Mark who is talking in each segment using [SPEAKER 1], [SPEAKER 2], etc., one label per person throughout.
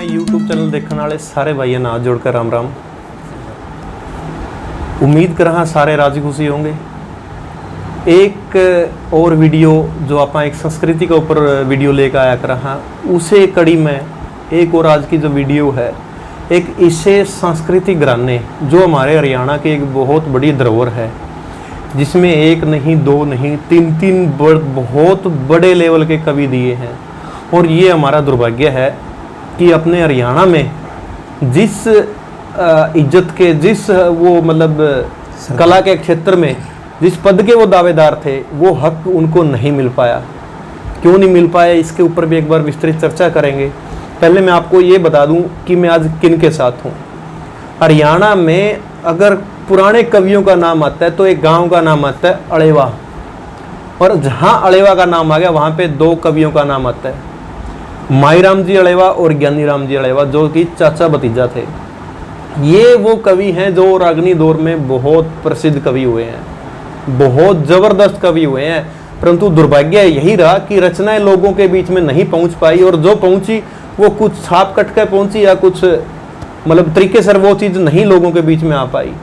[SPEAKER 1] पुराने YouTube channel देखने वाले सारे भाइयों नाथ जोड़कर राम राम। उम्मीद कर रहा सारे राजी खुशी होंगे। एक और वीडियो जो आप एक संस्कृति के ऊपर वीडियो लेकर आया कर रहा, उसे कड़ी में एक और आज की जो वीडियो है, एक इसे सांस्कृतिक घराने जो हमारे हरियाणा के एक बहुत बड़ी धरोहर है, जिसमें एक नहीं दो नहीं तीन बहुत बड़े लेवल के कवि दिए हैं। और ये हमारा दुर्भाग्य है कि अपने हरियाणा में जिस इज्जत के जिस वो मतलब कला के क्षेत्र में जिस पद के वो दावेदार थे, वो हक उनको नहीं मिल पाया। क्यों नहीं मिल पाया, इसके ऊपर भी एक बार विस्तृत चर्चा करेंगे। पहले मैं आपको ये बता दूं कि मैं आज किन के साथ हूँ। हरियाणा में अगर पुराने कवियों का नाम आता है तो एक गांव का नाम आता है अड़ेवा, और जहाँ अड़ेवा का नाम आ गया वहाँ पे दो कवियों का नाम आता है, माईराम जी अड़ेवा और ज्ञानी राम जी अड़ेवा, जो कि चाचा भतीजा थे। ये वो कवि हैं जो रागनी दौर में बहुत प्रसिद्ध कवि हुए हैं, बहुत जबरदस्त कवि हुए हैं। परंतु दुर्भाग्य यही रहा कि रचनाएं लोगों के बीच में नहीं पहुंच पाई, और जो पहुंची वो कुछ छाप कट कर पहुंची या कुछ मतलब तरीके से वो चीज़ नहीं लोगों के बीच में आ पाई,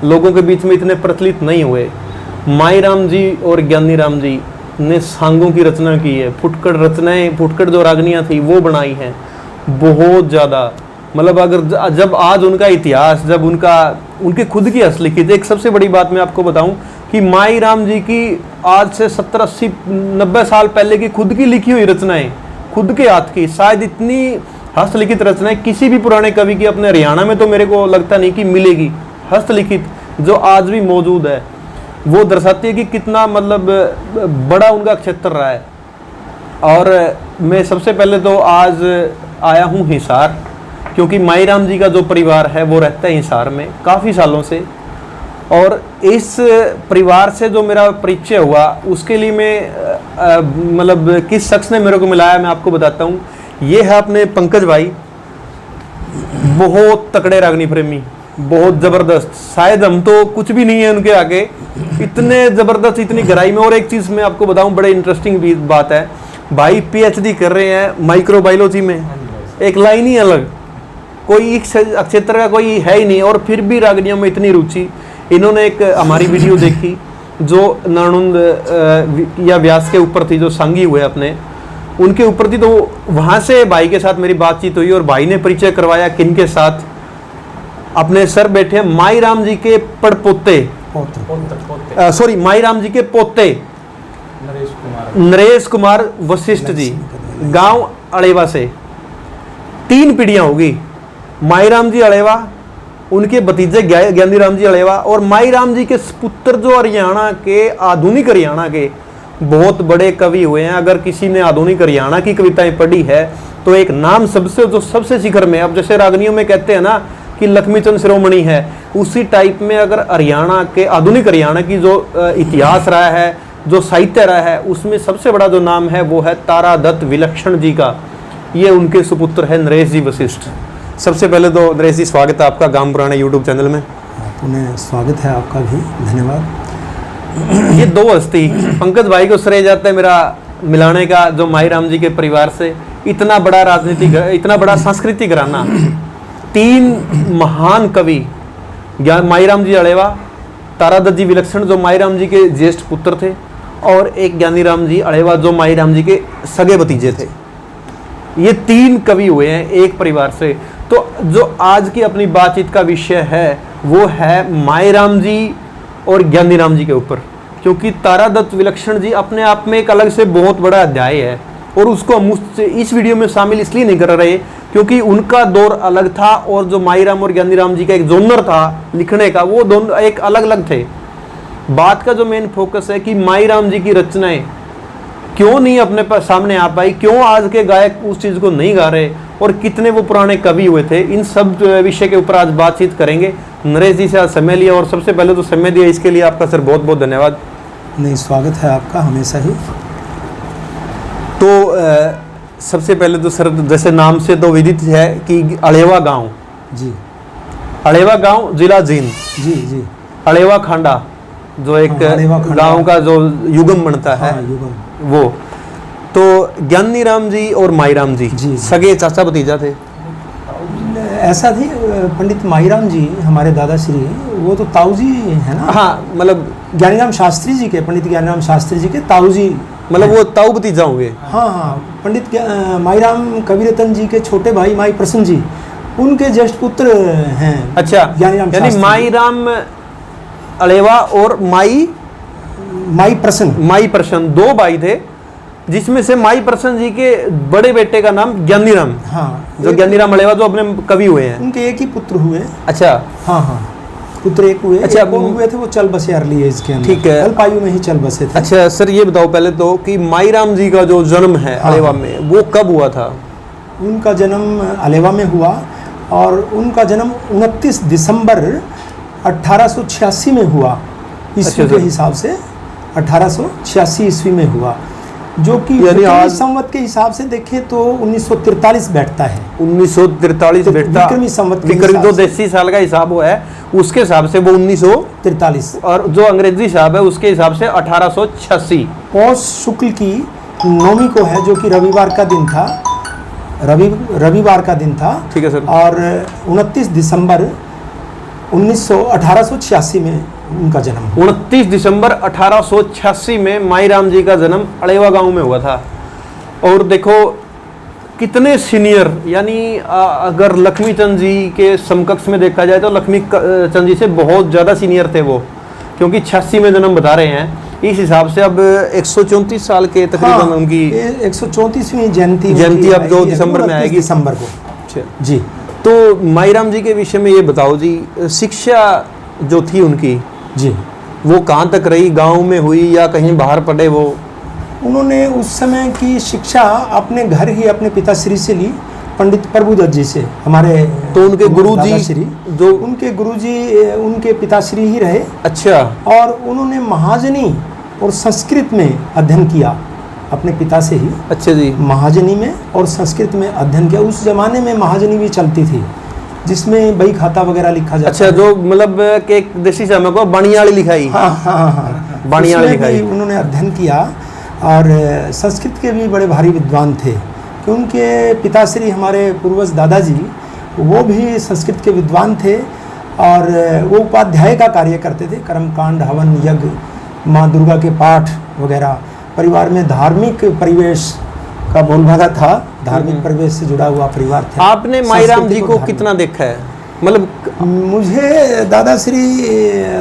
[SPEAKER 1] लोगों के बीच में इतने प्रचलित नहीं हुए। माईराम जी और ज्ञानी राम जी ने सांगों की रचना की है, फुटकर रचनाएं, फुटकर जो रागनियाँ थी वो बनाई हैं बहुत ज़्यादा। मतलब अगर जब आज उनका इतिहास, जब उनके खुद की हस्तलिखित, एक सबसे बड़ी बात मैं आपको बताऊं कि माईराम जी की आज से 70, 80, 90 साल पहले की खुद की लिखी हुई रचनाएं, खुद के हाथ की, शायद इतनी हस्तलिखित रचनाएं किसी भी पुराने कवि की अपने हरियाणा में तो मेरे को लगता नहीं कि मिलेगी। हस्तलिखित जो आज भी मौजूद है वो दर्शाती है कि कितना मतलब बड़ा उनका क्षेत्र रहा है। और मैं सबसे पहले तो आज आया हूँ हिसार, क्योंकि माईराम जी का जो परिवार है वो रहता है हिसार में काफ़ी सालों से, और इस परिवार से जो मेरा परिचय हुआ उसके लिए मैं मतलब किस शख्स ने मेरे को मिलाया मैं आपको बताता हूँ। ये है अपने पंकज भाई, बहुत तकड़े रागनी प्रेमी, बहुत ज़बरदस्त। शायद हम तो कुछ भी नहीं है उनके आगे, इतने ज़बरदस्त, इतनी गहराई में। और एक चीज़ मैं आपको बताऊं, बड़े इंटरेस्टिंग भी बात है, भाई पीएचडी कर रहे हैं माइक्रोबायोलॉजी में, एक लाइन ही अलग, कोई इस क्षेत्र का कोई है ही नहीं, और फिर भी रागनियों में इतनी रुचि। इन्होंने एक हमारी वीडियो देखी जो नानुंद या व्यास के ऊपर थी, जो सांगी हुए अपने उनके ऊपर थी, तो वहाँ से भाई के साथ मेरी बातचीत हुई और भाई ने परिचय करवाया किन के साथ। अपने सर बैठे हैं माईराम जी के पड़पोते, सॉरी माईराम जी के पोते नरेश कुमार वशिष्ठ जी, गांव अड़ेवा से। 3 पीढ़ियां होगी, माईराम जी अड़ेवा, उनके भतीजे ज्ञानी राम जी अड़ेवा, और माईराम जी के पुत्र जो हरियाणा के, आधुनिक हरियाणा के बहुत बड़े कवि हुए हैं। अगर किसी ने आधुनिक हरियाणा की कविताएं पढ़ी है तो एक नाम सबसे शिखर में, अब जैसे रागनियों में कहते हैं ना कि लक्ष्मीचंद शिरोमणि है, उसी टाइप में अगर हरियाणा के, आधुनिक हरियाणा की जो इतिहास रहा है, जो साहित्य रहा है, उसमें सबसे बड़ा जो नाम है वो है तारादत्त विलक्षण जी का। ये उनके सुपुत्र है नरेश जी वशिष्ठ। सबसे पहले तो नरेश जी स्वागत है आपका गांव पुराने यूट्यूब चैनल में।
[SPEAKER 2] पुनः स्वागत है आपका भी, धन्यवाद।
[SPEAKER 1] ये दो हस्ती, पंकज भाई को श्रेय जाता है मेरा मिलाने का, जो माईराम जी के परिवार से इतना बड़ा राजनीतिक, इतना बड़ा सांस्कृतिक घराना, 3 महान कवि, माईराम जी अड़ेवा, तारादत्त जी विलक्षण जो माईराम जी के ज्येष्ठ पुत्र थे, और एक ज्ञानी राम जी अड़ेवा जो माईराम जी के सगे भतीजे थे। ये 3 कवि हुए हैं एक परिवार से। तो जो आज की अपनी बातचीत का विषय है वो है माईराम जी और ज्ञानी राम जी के ऊपर, क्योंकि तारादत्त विलक्षण जी अपने आप में एक अलग से बहुत बड़ा अध्याय है, और उसको हम इस वीडियो में शामिल इसलिए नहीं कर रहे क्योंकि उनका दौर अलग था, और जो माईराम और ज्ञानी राम जी का एक जोनर था लिखने का, वो दोनों एक अलग अलग थे। बात का जो मेन फोकस है कि माईराम जी की रचनाएं क्यों नहीं अपने पास सामने आ पाई, क्यों आज के गायक उस चीज़ को नहीं गा रहे, और कितने वो पुराने कवि हुए थे, इन सब विषय के ऊपर आज बातचीत करेंगे। नरेश जी से आज समय लिया, और सबसे पहले तो समय दिया इसके लिए आपका सर बहुत बहुत धन्यवाद।
[SPEAKER 2] नहीं, स्वागत है आपका हमेशा ही।
[SPEAKER 1] तो सबसे पहले तो सर, जैसे नाम से तो विदित है कि अड़ेवा गांव
[SPEAKER 2] जी,
[SPEAKER 1] अड़ेवा गांव जिला जींद
[SPEAKER 2] जी जी,
[SPEAKER 1] अड़ेवा खांडा जो एक गांव का जो युगम बनता है, युगम वो। तो ज्ञानी राम जी और माईराम जी सगे चाचा भतीजा थे।
[SPEAKER 2] ऐसा थी पंडित माहीराम जी हमारे दादाश्री, वो तो ताऊ जी है ना।
[SPEAKER 1] हाँ, मतलब
[SPEAKER 2] ज्ञानीराम शास्त्री जी के, पंडित ज्ञानीराम शास्त्री जी के ताऊ जी,
[SPEAKER 1] मतलब वो ताऊ भतीजा होंगे।
[SPEAKER 2] हाँ हाँ, पंडित माहीराम कविरतन जी के छोटे भाई माई प्रसन्न जी, उनके ज्येष्ठ पुत्र हैं।
[SPEAKER 1] अच्छा,
[SPEAKER 2] ज्ञानीराम
[SPEAKER 1] यानी माईराम अलेवा और माई प्रसन्न दो भाई थे, जिसमें से माई प्रसन्न जी के बड़े बेटे का नाम ज्ञानीराम,
[SPEAKER 2] हाँ,
[SPEAKER 1] जो ज्ञानीराम अलेवा जो अपने कवि हुए हैं,
[SPEAKER 2] उनके एक ही पुत्र हुए।
[SPEAKER 1] अच्छा,
[SPEAKER 2] हाँ हाँ, पुत्र एक हुए।
[SPEAKER 1] अच्छा,
[SPEAKER 2] एक हुए थे, वो चल बसे अर्ली एज के अंदर,
[SPEAKER 1] ठीक है,
[SPEAKER 2] अल्पायु में ही चल बसे थे।
[SPEAKER 1] अच्छा सर, ये बताओ पहले तो कि माईराम जी का जो जन्म है अलेवा में, वो कब हुआ था?
[SPEAKER 2] उनका जन्म अलेवा में हुआ और उनका जन्म 29 दिसंबर 1886 में हुआ, ईस्वी के हिसाब से 1886 ईस्वी में हुआ, जो कि विक्रमी संवत के हिसाब से देखें तो 1943 बैठता है।
[SPEAKER 1] 1943 बैठता,
[SPEAKER 2] विक्रमी संवत,
[SPEAKER 1] विक्रमी जो देसी साल का हिसाब हुआ है उसके हिसाब से वो 1943, और जो अंग्रेजी हिसाब है उसके हिसाब से 1886।
[SPEAKER 2] पौष शुक्ल की 9वीं को है, जो कि रविवार का दिन था, रविवार का दिन था,
[SPEAKER 1] ठीक है सर।
[SPEAKER 2] और 29 दिसंबर 1886 में उनका जन्म।
[SPEAKER 1] 29 दिसंबर 1886 में माईराम जी का जन्म अलेवा गांव में हुआ था। और देखो कितने सीनियर, यानी अगर लक्ष्मी चंद जी के समकक्ष में देखा जाए तो लक्ष्मी चंद जी से बहुत ज़्यादा सीनियर थे वो, क्योंकि 86 में जन्म बता रहे हैं, इस हिसाब से अब 134 साल के तकरीबन। हाँ, उनकी
[SPEAKER 2] 134वीं जयंती
[SPEAKER 1] अब जो दिसंबर में आएगी,
[SPEAKER 2] दिसंबर को।
[SPEAKER 1] अच्छा
[SPEAKER 2] जी,
[SPEAKER 1] तो माईराम जी के विषय में ये बताओ जी, शिक्षा जो थी उनकी
[SPEAKER 2] जी,
[SPEAKER 1] वो कहाँ तक रही? गांव में हुई या कहीं बाहर पढ़े वो?
[SPEAKER 2] उन्होंने उस समय की शिक्षा अपने घर ही अपने पिताश्री से ली, पंडित प्रभुदत्त जी से, हमारे।
[SPEAKER 1] तो उनके गुरुजी
[SPEAKER 2] जो उनके गुरुजी उनके पिताश्री ही रहे।
[SPEAKER 1] अच्छा,
[SPEAKER 2] और उन्होंने महाजनी और संस्कृत में अध्ययन किया अपने पिता से ही।
[SPEAKER 1] अच्छा जी,
[SPEAKER 2] महाजनी में और संस्कृत में अध्ययन किया। उस जमाने में महाजनी भी चलती थी, जिसमें बही खाता वगैरह लिखा जाता।
[SPEAKER 1] अच्छा, जो मतलब के देसी समय को बाणियाड़ी लिखाई।
[SPEAKER 2] हाँ हाँ हाँ,
[SPEAKER 1] बाणियाड़ी लिखाई
[SPEAKER 2] उन्होंने अध्ययन किया। और संस्कृत के भी बड़े भारी विद्वान थे, कि उनके पिताश्री हमारे पूर्वज दादाजी, वो भी संस्कृत के विद्वान थे, और वो उपाध्याय का कार्य करते थे, कर्मकांड, हवन, यज्ञ, माँ दुर्गा के पाठ वगैरह। परिवार में धार्मिक परिवेश का बोलबाला था, धार्मिक परिवेश से जुड़ा हुआ परिवार था।
[SPEAKER 1] आपने माईराम जी को कितना देखा है? मतलब
[SPEAKER 2] मुझे दादाश्री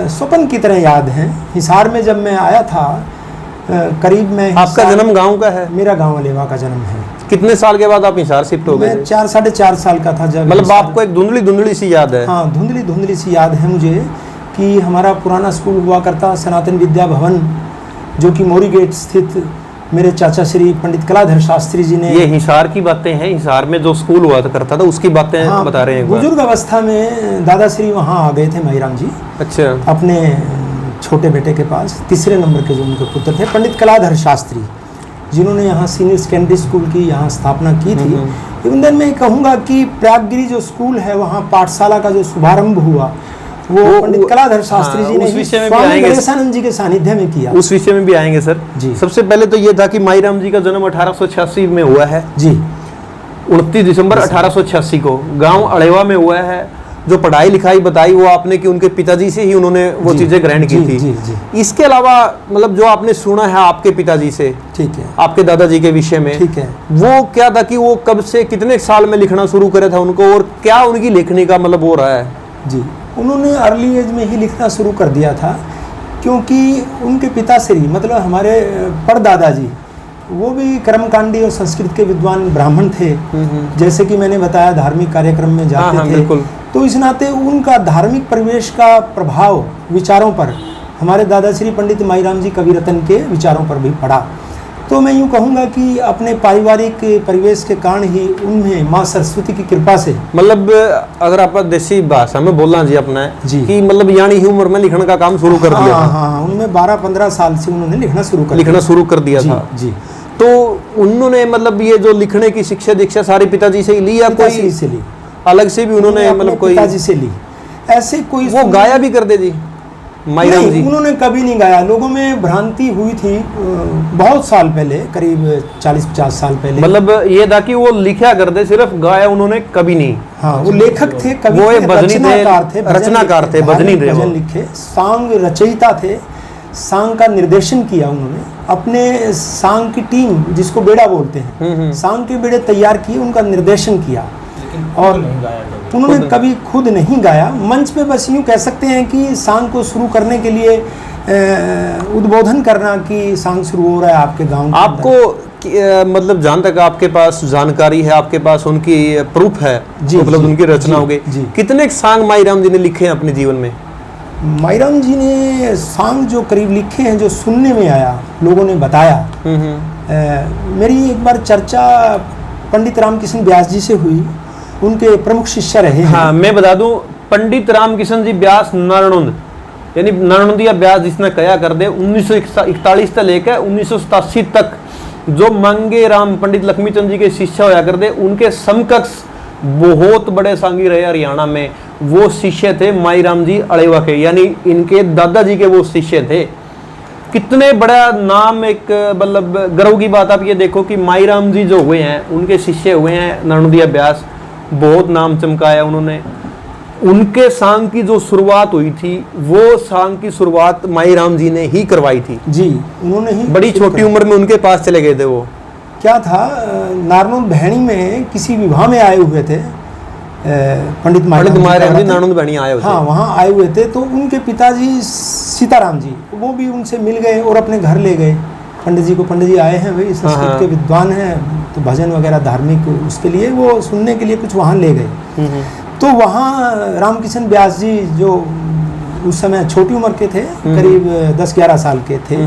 [SPEAKER 2] स्वप्न की तरह याद है। हिसार में जब मैं आया था, करीब में।
[SPEAKER 1] आपका जन्म गांव का है?
[SPEAKER 2] मेरा गांव अलेवा का जन्म है।
[SPEAKER 1] कितने साल के बाद आप हिसार शिफ्ट हो गए?
[SPEAKER 2] मैं 4-4.5 साल का था जब।
[SPEAKER 1] मतलब आपको एक धुंधली सी याद है?
[SPEAKER 2] हाँ, धुंधली सी याद है मुझे, कि हमारा पुराना स्कूल हुआ करता सनातन विद्या भवन, जो कि मोरी गेट स्थित मेरे चाचा श्री पंडित कलाधर शास्त्री जी ने।
[SPEAKER 1] ये हिसार की बातें हैं, हिसार में जो स्कूल हुआ करता था उसकी बातें हाँ, बता रहे हैं।
[SPEAKER 2] बुजुर्ग अवस्था में दादाश्री वहाँ आ गए थे माईराम जी। अच्छा, अपने छोटे बेटे के पास, तीसरे नंबर के जो उनके पुत्र थे, पंडित कलाधर शास्त्री, जिन्होंने यहाँ सीनियर सेकेंडरी स्कूल की यहाँ स्थापना की थी। इवन देन मैं कहूँगा कि प्रयागगिरी जो स्कूल है, वहाँ पाठशाला का जो शुभारंभ हुआ, वो पंडित कलाधर शास्त्री जी ने स्वामी गणेशानंद जी के सानिध्य में किया।
[SPEAKER 1] उस विषय में भी आएंगे सर जी। सबसे पहले तो ये था कि माईराम जी का जन्म 1886 में हुआ है
[SPEAKER 2] जी,
[SPEAKER 1] 29 दिसंबर 1886 को गांव अलेवा में हुआ है। जो पढ़ाई लिखाई बताई वो आपने कि उनके पिताजी से ही उन्होंने वो चीजें ग्रहण की थी। जी, जी। इसके अलावा मतलब जो आपने सुना है आपके पिताजी से, ठीक है, आपके दादाजी के विषय में, ठीक है, वो क्या था कि वो कब से कितने साल में लिखना शुरू करे था उनको, और क्या उनकी लेखनी का मतलब हो रहा है?
[SPEAKER 2] जी, उन्होंने अर्ली एज में ही लिखना शुरू कर दिया था, क्योंकि उनके पिताश्री मतलब हमारे परदादा जी, वो भी कर्मकांडी और संस्कृत के विद्वान ब्राह्मण थे। जैसे कि मैंने बताया, धार्मिक कार्यक्रम में जाते थे। बिल्कुल। तो इस नाते उनका धार्मिक परिवेश का प्रभाव विचारों पर हमारे दादाश्री पंडित माईराम जी कविरतन के विचारों पर भी पड़ा। तो मैं यूँ कहूँगा कि अपने पारिवारिक परिवेश के कारण ही उनमें माँ सरस्वती की कृपा से,
[SPEAKER 1] मतलब अगर आप देसी भाषा में बोलना जी अपना जी, कि मतलब यानी ही उम्र में लिखने का काम शुरू कर दिया।
[SPEAKER 2] हाँ, उनमें 12-15 साल से उन्होंने लिखना
[SPEAKER 1] शुरू कर दिया था जी। तो उन्होंने मतलब ये जो लिखने की शिक्षा दीक्षा सारी पिताजी से ही ली, या कोई
[SPEAKER 2] से ली,
[SPEAKER 1] अलग से भी उन्होंने मतलब कोई
[SPEAKER 2] पिताजी से ली? ऐसे कोई
[SPEAKER 1] वो गाया भी कर दे जी? माईराम जी?
[SPEAKER 2] उन्होंने कभी नहीं गाया। लोगों में भ्रांति हुई थी बहुत साल पहले, करीब 40-50 साल पहले।
[SPEAKER 1] मतलब ये था कि वो लिखा करते, सिर्फ गाया उन्होंने कभी नहीं।
[SPEAKER 2] हाँ, वो लेखक थे, कवि
[SPEAKER 1] वो
[SPEAKER 2] थे,
[SPEAKER 1] एक भजनी थे, रचनाकार थे, भजनी थे,
[SPEAKER 2] भजन लिखे, सांग रचयिता थे। सांग का निर्देशन किया उन्होंने, अपने सांग की टीम जिसको बेड़ा बोलते हैं, सांग के बेड़े तैयार किए, उनका निर्देशन किया। और उन्होंने कभी खुद नहीं गाया। मंच पे बस यूँ कह सकते हैं कि सांग को शुरू करने के लिए उद्बोधन करना कि सांग शुरू हो रहा है आपके गांव।
[SPEAKER 1] आपको मतलब जहाँ तक आपके पास जानकारी है, आपके पास उनकी प्रूफ है, मतलब उनकी रचना हो गई, कितने सांग माईराम जी ने लिखे हैं अपने जीवन में?
[SPEAKER 2] माईराम जी ने सांग जो करीब लिखे हैं, जो सुनने में आया, लोगों ने बताया। मेरी एक बार चर्चा पंडित रामकिशन व्यास जी से हुई, उनके प्रमुख शिष्य रहे हैं।
[SPEAKER 1] हाँ, मैं बता दूं, पंडित रामकिशन जी व्यास नारायण, यानी नारायणदिया व्यास जिसने कया कर दे, 1941 से लेकर 1987 तक जो मांगे राम पंडित लक्ष्मीचंद जी के शिष्य होया कर दे, उनके समकक्ष बहुत बड़े सांगी रहे हरियाणा में। वो शिष्य थे माईराम जी अड़ेवा के, यानी इनके दादाजी के वो शिष्य थे। कितने बड़ा नाम, एक मतलब गर्व की बात आप ये देखो कि माईराम जी जो हुए हैं, उनके शिष्य हुए हैं नारायणदिया व्यास, बहुत नाम चमकाया उन्होंने। उनके सांग की जो शुरुआत हुई थी, वो सांग की शुरुआत माईराम जी ने ही करवाई थी।
[SPEAKER 2] जी, उन्होंने ही।
[SPEAKER 1] बड़ी छोटी उम्र में उनके पास चले गए थे वो।
[SPEAKER 2] क्या था, नारनौल भैणी में किसी विवाह में आए हुए थे पंडित माईराम जी,
[SPEAKER 1] नारनौल भैणी आए हुए थे।
[SPEAKER 2] हाँ, वहाँ आए हुए थे। तो उनके पिताजी सीताराम जी, वो भी उनसे मिल गए और अपने घर ले गए पंडित जी को। पंडित जी आए हैं भाई, संस्कृत के विद्वान हैं, तो भजन वगैरह धार्मिक उसके लिए वो सुनने के लिए कुछ वहाँ ले गए। तो वहाँ रामकिशन व्यास जी जो उस समय छोटी उम्र के थे, करीब 10-11 साल के थे,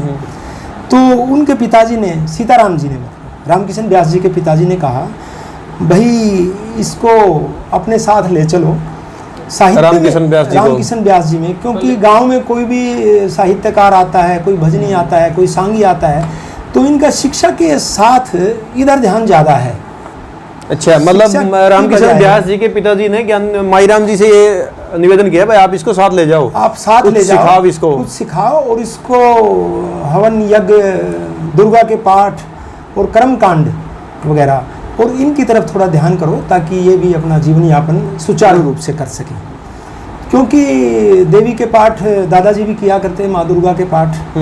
[SPEAKER 2] तो उनके पिताजी ने, सीताराम जी ने, रामकिशन व्यास जी के पिताजी ने कहा, भाई इसको अपने साथ ले चलो साहित्य रामकिशन व्यास जी में, क्योंकि गांव में कोई भी साहित्यकार आता है, कोई भजनी आता है, कोई सांगी आता है, तो इनका शिक्षा के साथ इधर ध्यान ज़्यादा है।
[SPEAKER 1] अच्छा, मतलब रामकिशन व्यास जी के पिताजी ने ज्ञान माईराम जी से ये निवेदन किया, भाई आप इसको साथ ले जाओ,
[SPEAKER 2] आप साथ ले जाओ,
[SPEAKER 1] सिखाओ इसको,
[SPEAKER 2] कुछ सिखाओ, और इसको हवन यज्ञ, दुर्गा के पाठ और कर्म कांड वगैरह, और इनकी तरफ थोड़ा ध्यान करो, ताकि ये भी अपना जीवन यापन सुचारू रूप से कर सकें। क्योंकि देवी के पाठ दादाजी भी किया करते, माँ दुर्गा के पाठ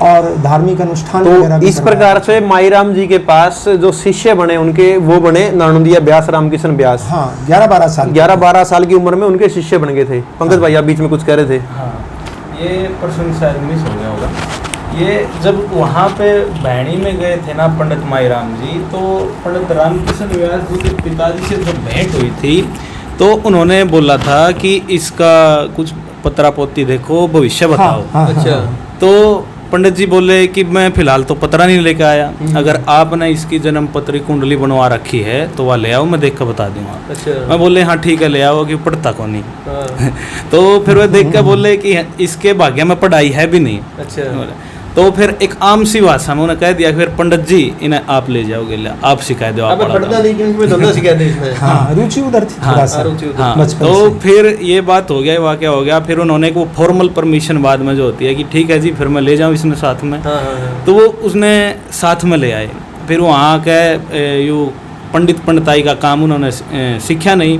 [SPEAKER 2] और धार्मिक अनुष्ठान वगैरह।
[SPEAKER 1] तो इस प्रकार से माईराम जी के पास जो शिष्य बने, उनके वो बने नारायणदिया व्यास, रामकिशन व्यास।
[SPEAKER 2] हाँ, 11-12
[SPEAKER 1] साल की उम्र में उनके शिष्य बन गए थे। पंकज भाई, आप बीच में कुछ कह रहे थे।
[SPEAKER 3] हाँ, ये प्रश्न शायद मिस हो गया होगा। ये जब वहाँ पे भैणी में गए थे ना पंडित माईराम जी, तो पंडित रामकिशन व्यास जी के पिताजी से जब भेंट हुई थी, तो उन्होंने बोला था कि इसका कुछ पत्रा पोती देखो, भविष्य बताओ।
[SPEAKER 1] अच्छा,
[SPEAKER 3] तो पंडित जी बोले कि मैं फिलहाल तो पत्रा नहीं लेके आया, अगर आपने इसकी जन्म पत्री कुंडली बनवा रखी है तो वह ले आओ, मैं देख कर बता दूंगा।
[SPEAKER 1] अच्छा,
[SPEAKER 3] मैं बोले हाँ ठीक है, ले आओ, कि पढ़ता कौन नहीं। तो फिर वह देख कर बोले कि इसके भाग्य में पढ़ाई है भी नहीं।
[SPEAKER 1] अच्छा,
[SPEAKER 3] तो फिर एक आम सी भाषा में उन्हें कह दिया, फिर पंडित जी इन्हें आप ले जाओगे, आप सिखा दो, आप
[SPEAKER 1] पढ़ता नहीं, क्योंकि मैं धंधा सिखा दे इसमें।
[SPEAKER 2] हाँ, रुचि उधर थी थोड़ा सा।
[SPEAKER 3] हाँ, तो फिर ये बात हो गया, वाकया हो गया। फिर उन्होंने वो फॉर्मल परमिशन बाद में जो होती है कि ठीक है जी, फिर मैं ले जाऊँ इसने साथ में। तो वो उसने साथ में ले आए। फिर वहाँ के यू पंडिताई का काम उन्होंने सीखा नहीं।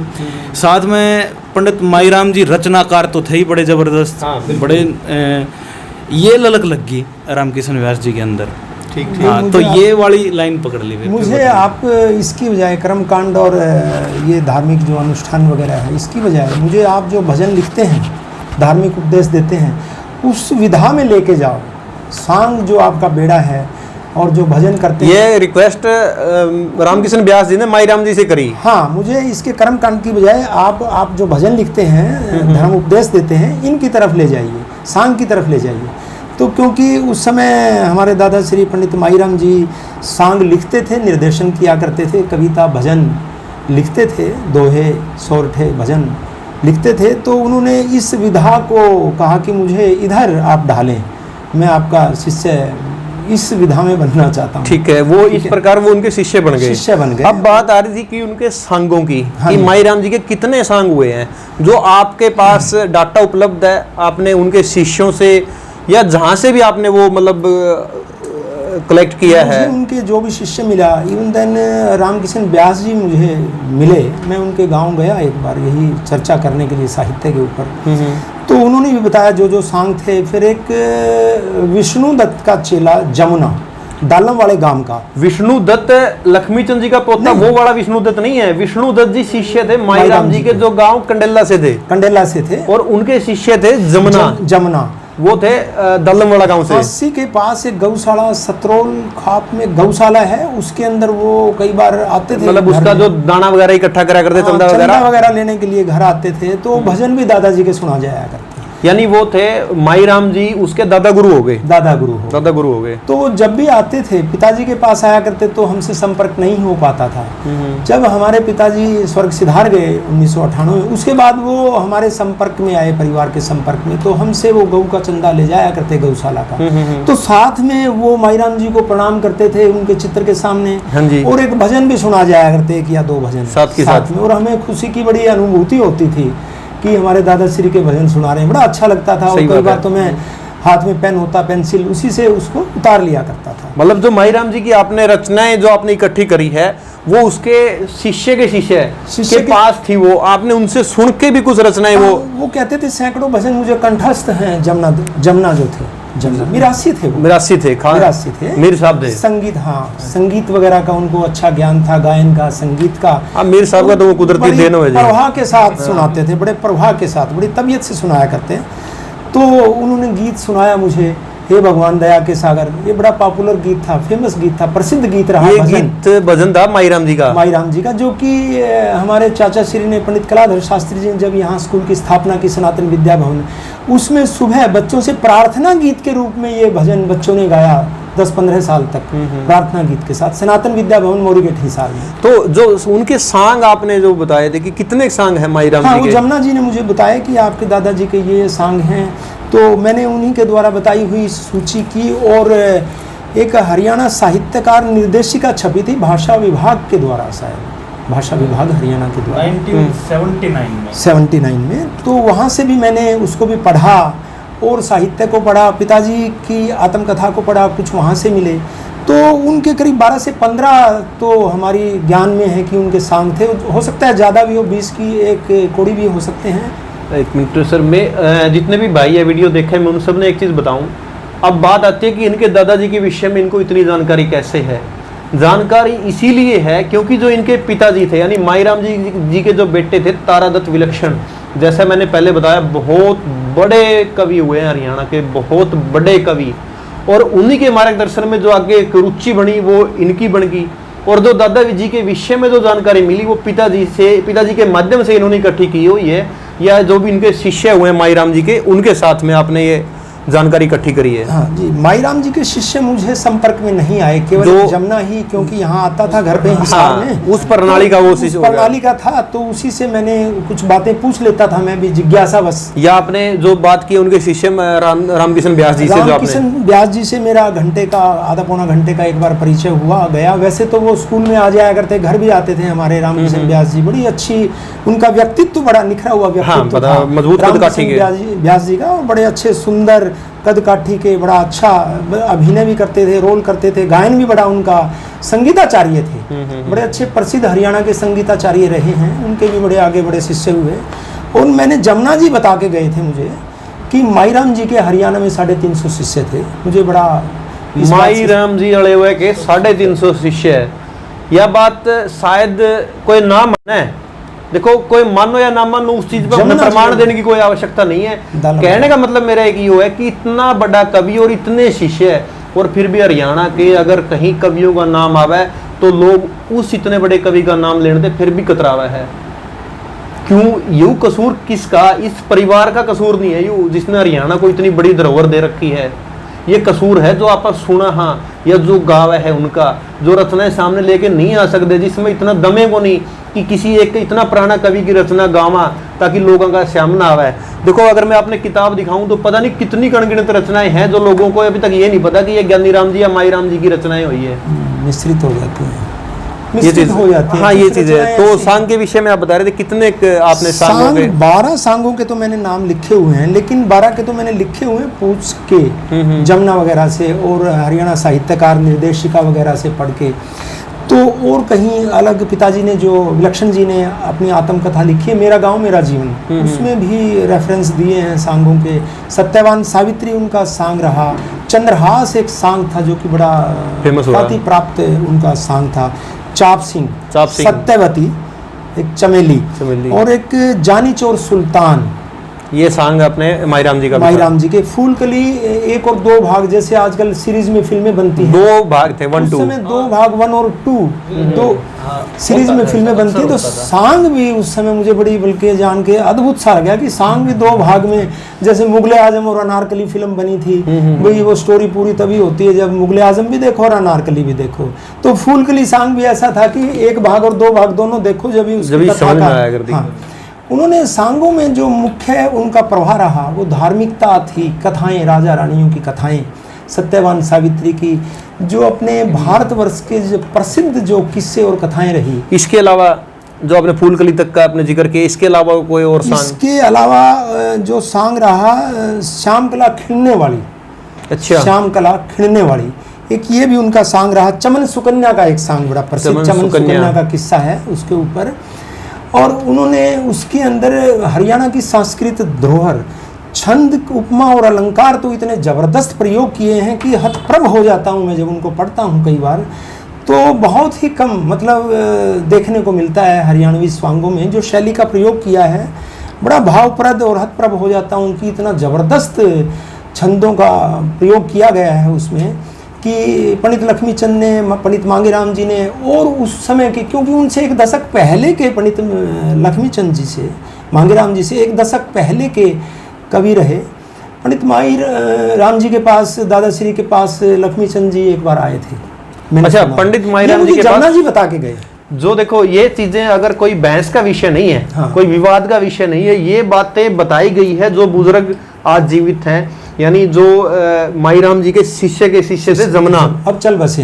[SPEAKER 3] साथ में पंडित माईराम जी रचनाकार तो थे ही बड़े जबरदस्त, बड़े ये ललक लग गई रामकिशन व्यास जी के अंदर।
[SPEAKER 1] ठीक।
[SPEAKER 3] हाँ, तो ये वाली लाइन पकड़ ली।
[SPEAKER 2] मुझे आप इसकी बजाय कर्मकांड और ये धार्मिक जो अनुष्ठान वगैरह है, इसकी बजाय मुझे आप जो भजन लिखते हैं, धार्मिक उपदेश देते हैं, उस विधा में लेके जाओ। सांग जो आपका बेड़ा है और जो भजन करते हैं,
[SPEAKER 1] ये रिक्वेस्ट रामकिशन व्यास जी ने माईराम जी से करी।
[SPEAKER 2] हाँ, मुझे इसके कर्मकांड की बजाय आप जो भजन लिखते हैं, धर्म उपदेश देते हैं, इनकी तरफ ले जाइए, सांग की तरफ ले जाइए। तो क्योंकि उस समय हमारे दादा श्री पंडित माईराम जी सांग लिखते थे, निर्देशन किया करते थे, कविता भजन लिखते थे, दोहे सोरठे भजन लिखते थे। तो उन्होंने इस विधा को कहा कि मुझे इधर आप ढालें, मैं आपका शिष्य इस विधा में बनना चाहता हूँ।
[SPEAKER 1] ठीक है, वो इस प्रकार वो उनके शिष्य बन गए।
[SPEAKER 2] शिष्य बन गए।
[SPEAKER 1] अब बात आ रही थी कि उनके सांगों की,
[SPEAKER 2] हाँ
[SPEAKER 1] कि
[SPEAKER 2] जी।
[SPEAKER 1] माईराम जी के कितने सांग हुए हैं, जो आपके पास डाटा उपलब्ध है, आपने उनके शिष्यों से या जहां से भी आपने वो मतलब कलेक्ट किया
[SPEAKER 2] मुझे
[SPEAKER 1] है?
[SPEAKER 2] उनके जो भी शिष्य मिला, इवन देन रामकिशन व्यास जी मुझे मिले। मैं उनके गांव गया एक बार यही चर्चा करने के लिए साहित्य के ऊपर, तो उन्होंने भी बताया जो जो सांग थे। फिर एक विष्णु दत्त का चेला जमुना, दालम वाले गांव का।
[SPEAKER 1] विष्णु दत्त लक्ष्मी चंद जी का पोता, वो वाला विष्णु दत्त नहीं है। विष्णु दत्त जी शिष्य थे माईराम जी के, जो गांव कंडेला से थे।
[SPEAKER 2] कंडेला से थे।
[SPEAKER 1] और उनके शिष्य थे जमुना,
[SPEAKER 2] जमुना,
[SPEAKER 1] वो थे दल्लम वाला गांव से।
[SPEAKER 2] अस्सी के पास एक गौशाला, सतरोल खाप में गौशाला है, उसके अंदर वो कई बार आते थे।
[SPEAKER 1] मतलब उसका जो दाना वगैरह इकट्ठा करा करते, चंदा
[SPEAKER 2] वगैरह लेने के लिए घर आते थे, तो भजन भी दादाजी के सुना जाया करते।
[SPEAKER 1] यानी वो थे माईराम जी उसके दादा गुरु हो गए।
[SPEAKER 2] दादा गुरु हो गए। तो जब भी आते थे पिताजी के पास आया करते, तो हमसे संपर्क नहीं हो पाता था। जब हमारे पिताजी स्वर्ग सिधार गए 1998 में, उसके बाद वो हमारे संपर्क में आए, परिवार के संपर्क में, तो हमसे वो गऊ का चंदा ले जाया करते गौशाला का। तो साथ में वो माईराम जी को प्रणाम करते थे उनके चित्र के सामने।
[SPEAKER 1] हाँ जी।
[SPEAKER 2] और एक भजन भी सुना जाया करते, एक या दो भजन साथ में। और हमें खुशी की बड़ी अनुभूति होती थी कि हमारे दादाश्री के भजन सुना रहे हैं, बड़ा अच्छा लगता था। और कई बार तो मैं हाथ में पेन होता, पेंसिल, उसी से उसको उतार लिया करता था।
[SPEAKER 1] मतलब जो माईराम जी की आपने रचनाएं जो आपने इकट्ठी करी है, वो उसके शिष्य के शिष्य के पास थी, वो आपने उनसे सुन के भी कुछ रचनाएं वो
[SPEAKER 2] कहते थे सैकड़ों भजन मुझे कंठस्थ हैं। जमुना जो थे, जमुना मिरासी थे,
[SPEAKER 1] मिरासी थे, मीर साहब थे।
[SPEAKER 2] संगीत, हाँ, संगीत वगैरह का उनको अच्छा ज्ञान था, गायन का, संगीत का।
[SPEAKER 1] मीर साहब का तो वो कुदरती देन है,
[SPEAKER 2] प्रवाह के साथ सुनाते थे, बड़े प्रवाह के साथ, बड़ी तबीयत से सुनाया करते हैं। तो उन्होंने गीत सुनाया मुझे, हे भगवान दया के सागर। ये बड़ा पॉपुलर गीत था, फेमस गीत था, प्रसिद्ध गीत रहा।
[SPEAKER 1] ये गीत भजन था माईराम जी का,
[SPEAKER 2] जो कि हमारे चाचा श्री ने, पंडित कलाधर शास्त्री जी ने जब यहाँ स्कूल की स्थापना की, सनातन विद्या भवन, उसमें सुबह बच्चों से प्रार्थना गीत के रूप में ये भजन बच्चों ने गाया 10-15 साल तक, प्रार्थना गीत के साथ, सनातन विद्या भवन मोरी के हिसार में।
[SPEAKER 1] तो जो उनके सांग आपने जो बताए थे कि कितने सांग है माईराम जी के?
[SPEAKER 2] जमुना जी ने मुझे बताया कि आपके दादाजी के ये सांग हैं, तो मैंने उन्हीं के द्वारा बताई हुई सूची की। और एक हरियाणा साहित्यकार निर्देशिका छपी थी भाषा विभाग के द्वारा, शायद भाषा विभाग हरियाणा के द्वारा 1979 में। तो वहाँ से भी मैंने उसको भी पढ़ा और साहित्य को पढ़ा, पिताजी की आत्मकथा को पढ़ा, कुछ वहाँ से मिले। तो उनके करीब 12 से 15 तो हमारी ज्ञान में है कि उनके सांग थे। हो सकता है ज़्यादा भी हो, 20 की एक कोड़ी भी हो सकते हैं।
[SPEAKER 1] एक मिनट सर, मैं जितने भी भाई ये वीडियो देखे, मैं उन सब ने एक चीज़ बताऊं। अब बात आती है कि इनके दादाजी के विषय में इनको इतनी जानकारी कैसे है। जानकारी इसीलिए है क्योंकि जो इनके पिताजी थे, यानी माईराम जी के जो बेटे थे तारादत्त विलक्षण, जैसे मैंने पहले बताया, बहुत बड़े कवि हुए हैं हरियाणा के, बहुत बड़े कवि। और उन्हीं के मार्गदर्शन में जो आगे एक रुचि बनी, वो इनकी बन गई। और जो दादाजी के विषय में जो जानकारी मिली, वो पिताजी के माध्यम से इन्होंने इकट्ठी की हुई है, या जो भी इनके शिष्य हुए माईराम जी के, उनके साथ में आपने ये जानकारी इकट्ठी करी है।
[SPEAKER 2] हाँ जी, माईराम जी के शिष्य मुझे संपर्क में नहीं आए, केवल जमुना ही, क्योंकि यहाँ आता था घर पे हिसार में,
[SPEAKER 1] उस प्रणाली का वो शिष्य
[SPEAKER 2] प्रणाली का था, तो उसी से मैंने कुछ बातें पूछ लेता था, मैं भी जिज्ञासा बस।
[SPEAKER 1] या आपने जो बात की उनके शिष्य रामकिशन व्यास जी से,
[SPEAKER 2] रामकिशन व्यास जी से मेरा घंटे का, आधा पौना घंटे का एक बार परिचय हुआ गया। वैसे तो वो स्कूल में आ जाया करते, घर भी आते थे हमारे रामकिशन व्यास जी। बड़ी अच्छी, उनका व्यक्तित्व बड़ा निखरा हुआ व्यक्तित्व था,
[SPEAKER 1] मजबूत
[SPEAKER 2] व्यास जी का। बड़े अच्छे सुंदर कद काठी के, बड़ा अच्छा अभिनय भी करते थे, रोल करते थे, गायन भी बड़ा उनका, संगीताचार्य थे, बड़े अच्छे प्रसिद्ध हरियाणा के संगीताचार्य रहे हैं। उनके भी बड़े आगे बड़े शिष्य हुए। और मैंने जमुना जी बता के गए थे मुझे कि माईराम जी के हरियाणा में 350 शिष्य थे। मुझे बड़ा,
[SPEAKER 1] माईराम जी अड़े हुए के 350 शिष्य है। यह बात शायद कोई ना माने, देखो कोई मानो या ना मानो, उस चीज पर प्रमाण देने की कोई आवश्यकता नहीं है। कहने का मतलब मेरा एक ये है कि इतना बड़ा कवि और इतने शिष्य है, और फिर भी हरियाणा के अगर कहीं कवियों का नाम आवे तो लोग उस इतने बड़े कवि का नाम लेने से फिर भी कतरावा है। क्यों? यू कसूर किसका? इस परिवार का कसूर नहीं है यू, जिसने हरियाणा को इतनी बड़ी धरोहर दे रखी है। ये कसूर है जो आप सुना, हाँ, या जो गाव है उनका, जो रचनाएं सामने लेके नहीं आ सकते, जिसमें इतना दमे को नहीं कि किसी एक इतना पुराना कवि की रचना गावा ताकि लोगों का सामना आवे। देखो अगर मैं अपने किताब दिखाऊं तो पता नहीं कितनी अनगिनत रचनाएं हैं जो लोगों को अभी तक ये नहीं पता कि ये ज्ञानी राम जी या माई राम जी की रचनाएं हुई है।
[SPEAKER 2] मिश्रित हो जाती है,
[SPEAKER 1] ये चीज
[SPEAKER 2] हो जाती है।
[SPEAKER 1] हाँ ये चीज है। तो सांग के विषय में आप बता रहे थे कितने आपने सांगों के?
[SPEAKER 2] 12 सांगों के तो मैंने नाम लिखे हुए हैं, लेकिन 12 के तो मैंने लिखे हुए हैं पूछ के, जमुना वगैरह से और हरियाणा साहित्यकार निर्देशिका वगैरह से पढ़ के। तो और कहीं अलग पिताजी ने जो विलक्षण जी ने अपनी आत्मकथा लिखी है मेरा गांव मेरा जीवन, उसमें भी रेफरेंस दिए हैं सांगों के। सत्यवान सावित्री उनका सांग रहा, चंद्रहास एक सांग था जो कि बड़ा ख्याति प्राप्त उनका सांग था। चाप सिंह, सत्यवती एक चमेली, और एक जानी चोर सुल्तान,
[SPEAKER 1] ये सांग अपने माई राम जी का,
[SPEAKER 2] माई राम जी के। फूलकली 1 और 2 भाग, जैसे आजकल सीरीज में फिल्में बनती हैं,
[SPEAKER 1] 2 भाग थे, 1 2
[SPEAKER 2] में 2 भाग 1 और 2 दो सीरीज में फिल्में बनती हैं। तो सांग भी उस समय मुझे बड़ी बल्कि जान के अद्भुत सा लगा कि सांग भी 2 भाग में, जैसे मुगले आजम और अनारकली फिल्म बनी थी, भाई वो स्टोरी पूरी तभी होती है जब मुगले आजम भी देखो और अनारकली भी देखो। तो फूलकली सांग भी ऐसा था कि 1 भाग और 2 भाग दोनों देखो जब ही उन्होंने सांगों में जो मुख्य उनका प्रभाव रहा वो धार्मिकता थी। कथाएं, राजा रानियों की कथाएं, सत्यवान सावित्री की, जो अपने भारतवर्ष के जो प्रसिद्ध जो किस्से और कथाएं रही।
[SPEAKER 1] इसके अलावा जो आपने फूलकली तक का आपने जिक्र किया, इसके अलावा कोई और सांग?
[SPEAKER 2] इसके अलावा जो सांग रहा श्याम कला खिलने वाली,
[SPEAKER 1] अच्छा, श्याम
[SPEAKER 2] कला खिलने वाली एक, ये भी उनका सांग रहा। चमन सुकन्या का एक सांग बड़ा प्रसिद्ध, चमन सुकन्या का किस्सा है उसके ऊपर। और उन्होंने उसके अंदर हरियाणा की सांस्कृतिक धरोहर, छंद, उपमा और अलंकार तो इतने ज़बरदस्त प्रयोग किए हैं कि हतप्रभ हो जाता हूँ मैं जब उनको पढ़ता हूँ कई बार। तो बहुत ही कम मतलब देखने को मिलता है हरियाणवी स्वांगों में जो शैली का प्रयोग किया है। बड़ा भावप्रद और हतप्रभ हो जाता हूँ कि इतना ज़बरदस्त छंदों का प्रयोग किया गया है उसमें कि पंडित लक्ष्मीचंद ने, पंडित मांगेराम जी ने, और उस समय के, क्योंकि उनसे 1 दशक पहले के पंडित लक्ष्मीचंद जी से, मांगेराम जी से 1 दशक पहले के कवि रहे। पंडित माई राम जी के पास, दादाश्री के पास लक्ष्मीचंद जी एक बार आए थे।
[SPEAKER 1] अच्छा, पंडित माई राम जी के पास
[SPEAKER 2] जमुना जी बता के गए।
[SPEAKER 1] जो देखो ये चीजें अगर कोई बहस का विषय नहीं है, हाँ, कोई विवाद का विषय नहीं है, ये बातें बताई गई है जो बुजुर्ग आज जीवित हैं, यानी जो माई राम जी के शिष्य से जमुना
[SPEAKER 2] अब चल बसे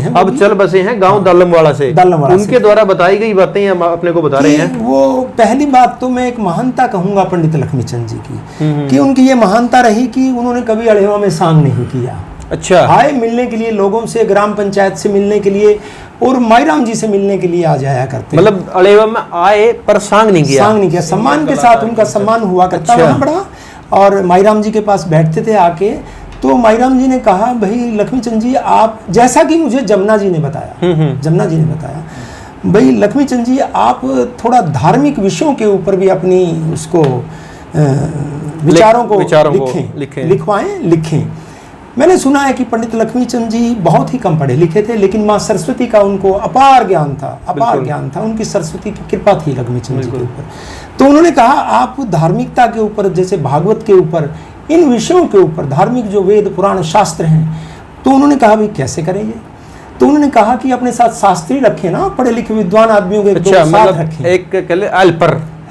[SPEAKER 2] हैं
[SPEAKER 1] गांव दालमवाड़ा से, उनके द्वारा बताई गई बातें हम अपने को बता रहे हैं।
[SPEAKER 2] वो पहली बात तो मैं एक महानता कहूंगा पंडित लक्ष्मीचंद जी की, कि उनकी ये महानता रही कि उन्होंने कभी अलेवा में सांग नहीं किया।
[SPEAKER 1] अच्छा,
[SPEAKER 2] आए मिलने के लिए लोगों से, ग्राम पंचायत से मिलने के लिए और माई राम जी से मिलने के लिए आ जाया करते,
[SPEAKER 1] मतलब अलेवा में आए पर सांग नहीं किया,
[SPEAKER 2] सम्मान के साथ उनका सम्मान हुआ करता वहाँ बड़ा। और माई राम जी के पास बैठते थे आके, तो माई राम जी ने कहा भाई लक्ष्मीचंद जी आप, जैसा कि मुझे जमुना जी ने बताया, भाई लक्ष्मीचंद जी आप थोड़ा धार्मिक विषयों के ऊपर भी अपनी उसको विचारों को लिखें। मैंने सुना है कि पंडित लक्ष्मीचंद जी बहुत ही कम पढ़े लिखे थे, लेकिन माँ सरस्वती का उनको अपार ज्ञान था, उनकी सरस्वती की कृपा थी लक्ष्मीचंद जी के ऊपर। तो उन्होंने कहा आप धार्मिकता के ऊपर, जैसे भागवत के ऊपर, इन विषयों के ऊपर, धार्मिक जो वेद पुराण शास्त्र हैं, तो उन्होंने कहा भाई कैसे करें ये? तो उन्होंने कहा कि अपने साथ शास्त्री रखें ना, पढ़े लिखे विद्वान आदमियों के साथ रखें,
[SPEAKER 1] एक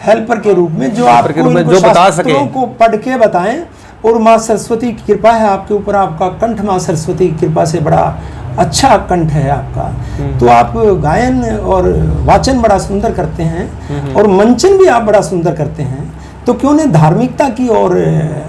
[SPEAKER 2] हेल्पर के रूप में, जो आपको इनको शास्त्रों को पढ़ के बताएं। और माँ सरस्वती की कृपा है आपके ऊपर, आपका कंठ माँ सरस्वती की कृपा से बड़ा अच्छा कंठ है आपका, तो आप गायन और वाचन बड़ा सुंदर करते हैं और मंचन भी आप बड़ा सुंदर करते हैं, तो क्यों न धार्मिकता की और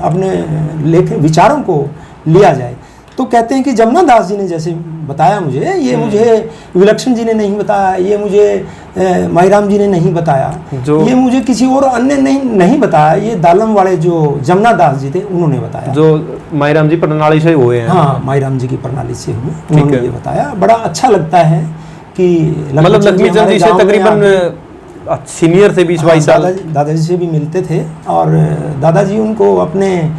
[SPEAKER 2] अपने विचारों को लिया जाए। तो कहते हैं कि जमुना दास जी ने जैसे बताया मुझे, ये मुझे विलक्षण जी ने नहीं बताया, ये मुझे माईराम जी ने नहीं बताया, ये मुझे किसी और अन्य नहीं बताया, ये दालम वाले जो जमुना दास जी थे उन्होंने बताया,
[SPEAKER 1] जो माईराम जी प्रणाली से हुए हैं।
[SPEAKER 2] हाँ, माईराम जी की प्रणाली से हुए, उन्होंने ये बताया। बड़ा अच्छा लगता है कि
[SPEAKER 1] मतलब लक्ष्मीचंद जी से तकरीबन सीनियर थे 20-22 साल,
[SPEAKER 2] दादाजी से भी मिलते थे, और दादाजी उनको अपने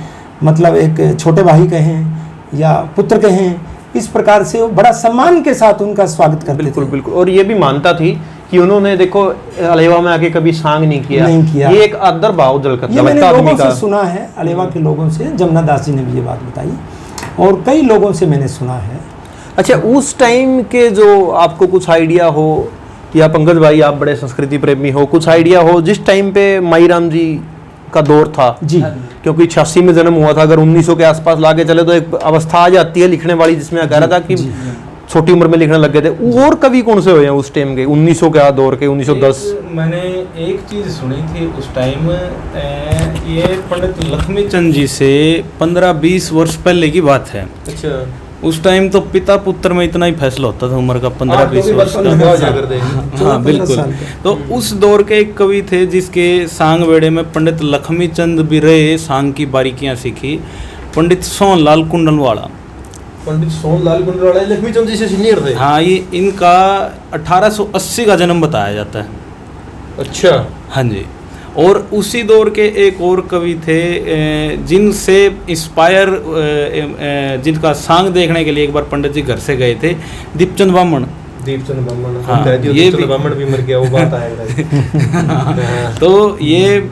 [SPEAKER 2] मतलब एक छोटे भाई कहें या पुत्र कहें, इस प्रकार से बड़ा सम्मान के साथ उनका स्वागत करते थे।
[SPEAKER 1] बिल्कुल। और ये भी मानता थी कि उन्होंने देखो अलेवा में आके कभी सांग नहीं किया। ये एक आदर भाव झलकता
[SPEAKER 2] है। मैंने लोगों से सुना है, अलेवा के लोगों से, जमुना दास जी ने भी ये बात बताई और कई लोगों से मैंने सुना है।
[SPEAKER 1] अच्छा, उस टाइम के जो आपको कुछ आइडिया हो या पंकज भाई आप बड़े संस्कृति प्रेमी हो, कुछ आइडिया हो जिस टाइम पे माईराम जी का दौर था
[SPEAKER 2] जी,
[SPEAKER 1] क्योंकि 86 में जन्म हुआ था, अगर 1900 के आसपास लाके चले तो एक अवस्था आ जाती है लिखने वाली जिसमें कह रहा था कि छोटी उम्र में लिखने लग गए थे। और कवि कौन से हुए हैं उस टाइम के 1900 के दौर के 1910?
[SPEAKER 3] मैंने एक चीज सुनी थी उस टाइम, ये पंडित लक्ष्मीचंद जी से 15-20 वर्ष पहले की बात है।
[SPEAKER 1] अच्छा,
[SPEAKER 3] उस टाइम तो पिता पुत्र में इतना ही फैसला होता था उम्र का, 15-20 वर्ष का। हाँ बिल्कुल। तो उस दौर के एक कवि थे जिसके सांग वेड़े में पंडित लक्ष्मीचंद भी रहे, सांग की बारीकियां सीखी, पंडित सोनलाल कुंडलवाड़ा।
[SPEAKER 1] पंडित सोनलाल कुंडलवाड़ा लक्ष्मीचंद जी से सीनियर थे?
[SPEAKER 3] हाँ, ये इनका 1880 का जन्म बताया जाता है।
[SPEAKER 1] अच्छा,
[SPEAKER 3] हाँ जी। और उसी दौर के एक और कवि थे जिनसे इंस्पायर, जिनका सांग देखने के लिए एक बार पंडित जी घर से गए थे, दीपचंद बामन।
[SPEAKER 1] दीपचंद बामन,
[SPEAKER 3] हाँ,
[SPEAKER 1] ये बामन भी मर गया, वो बात आएगा।
[SPEAKER 3] तो ये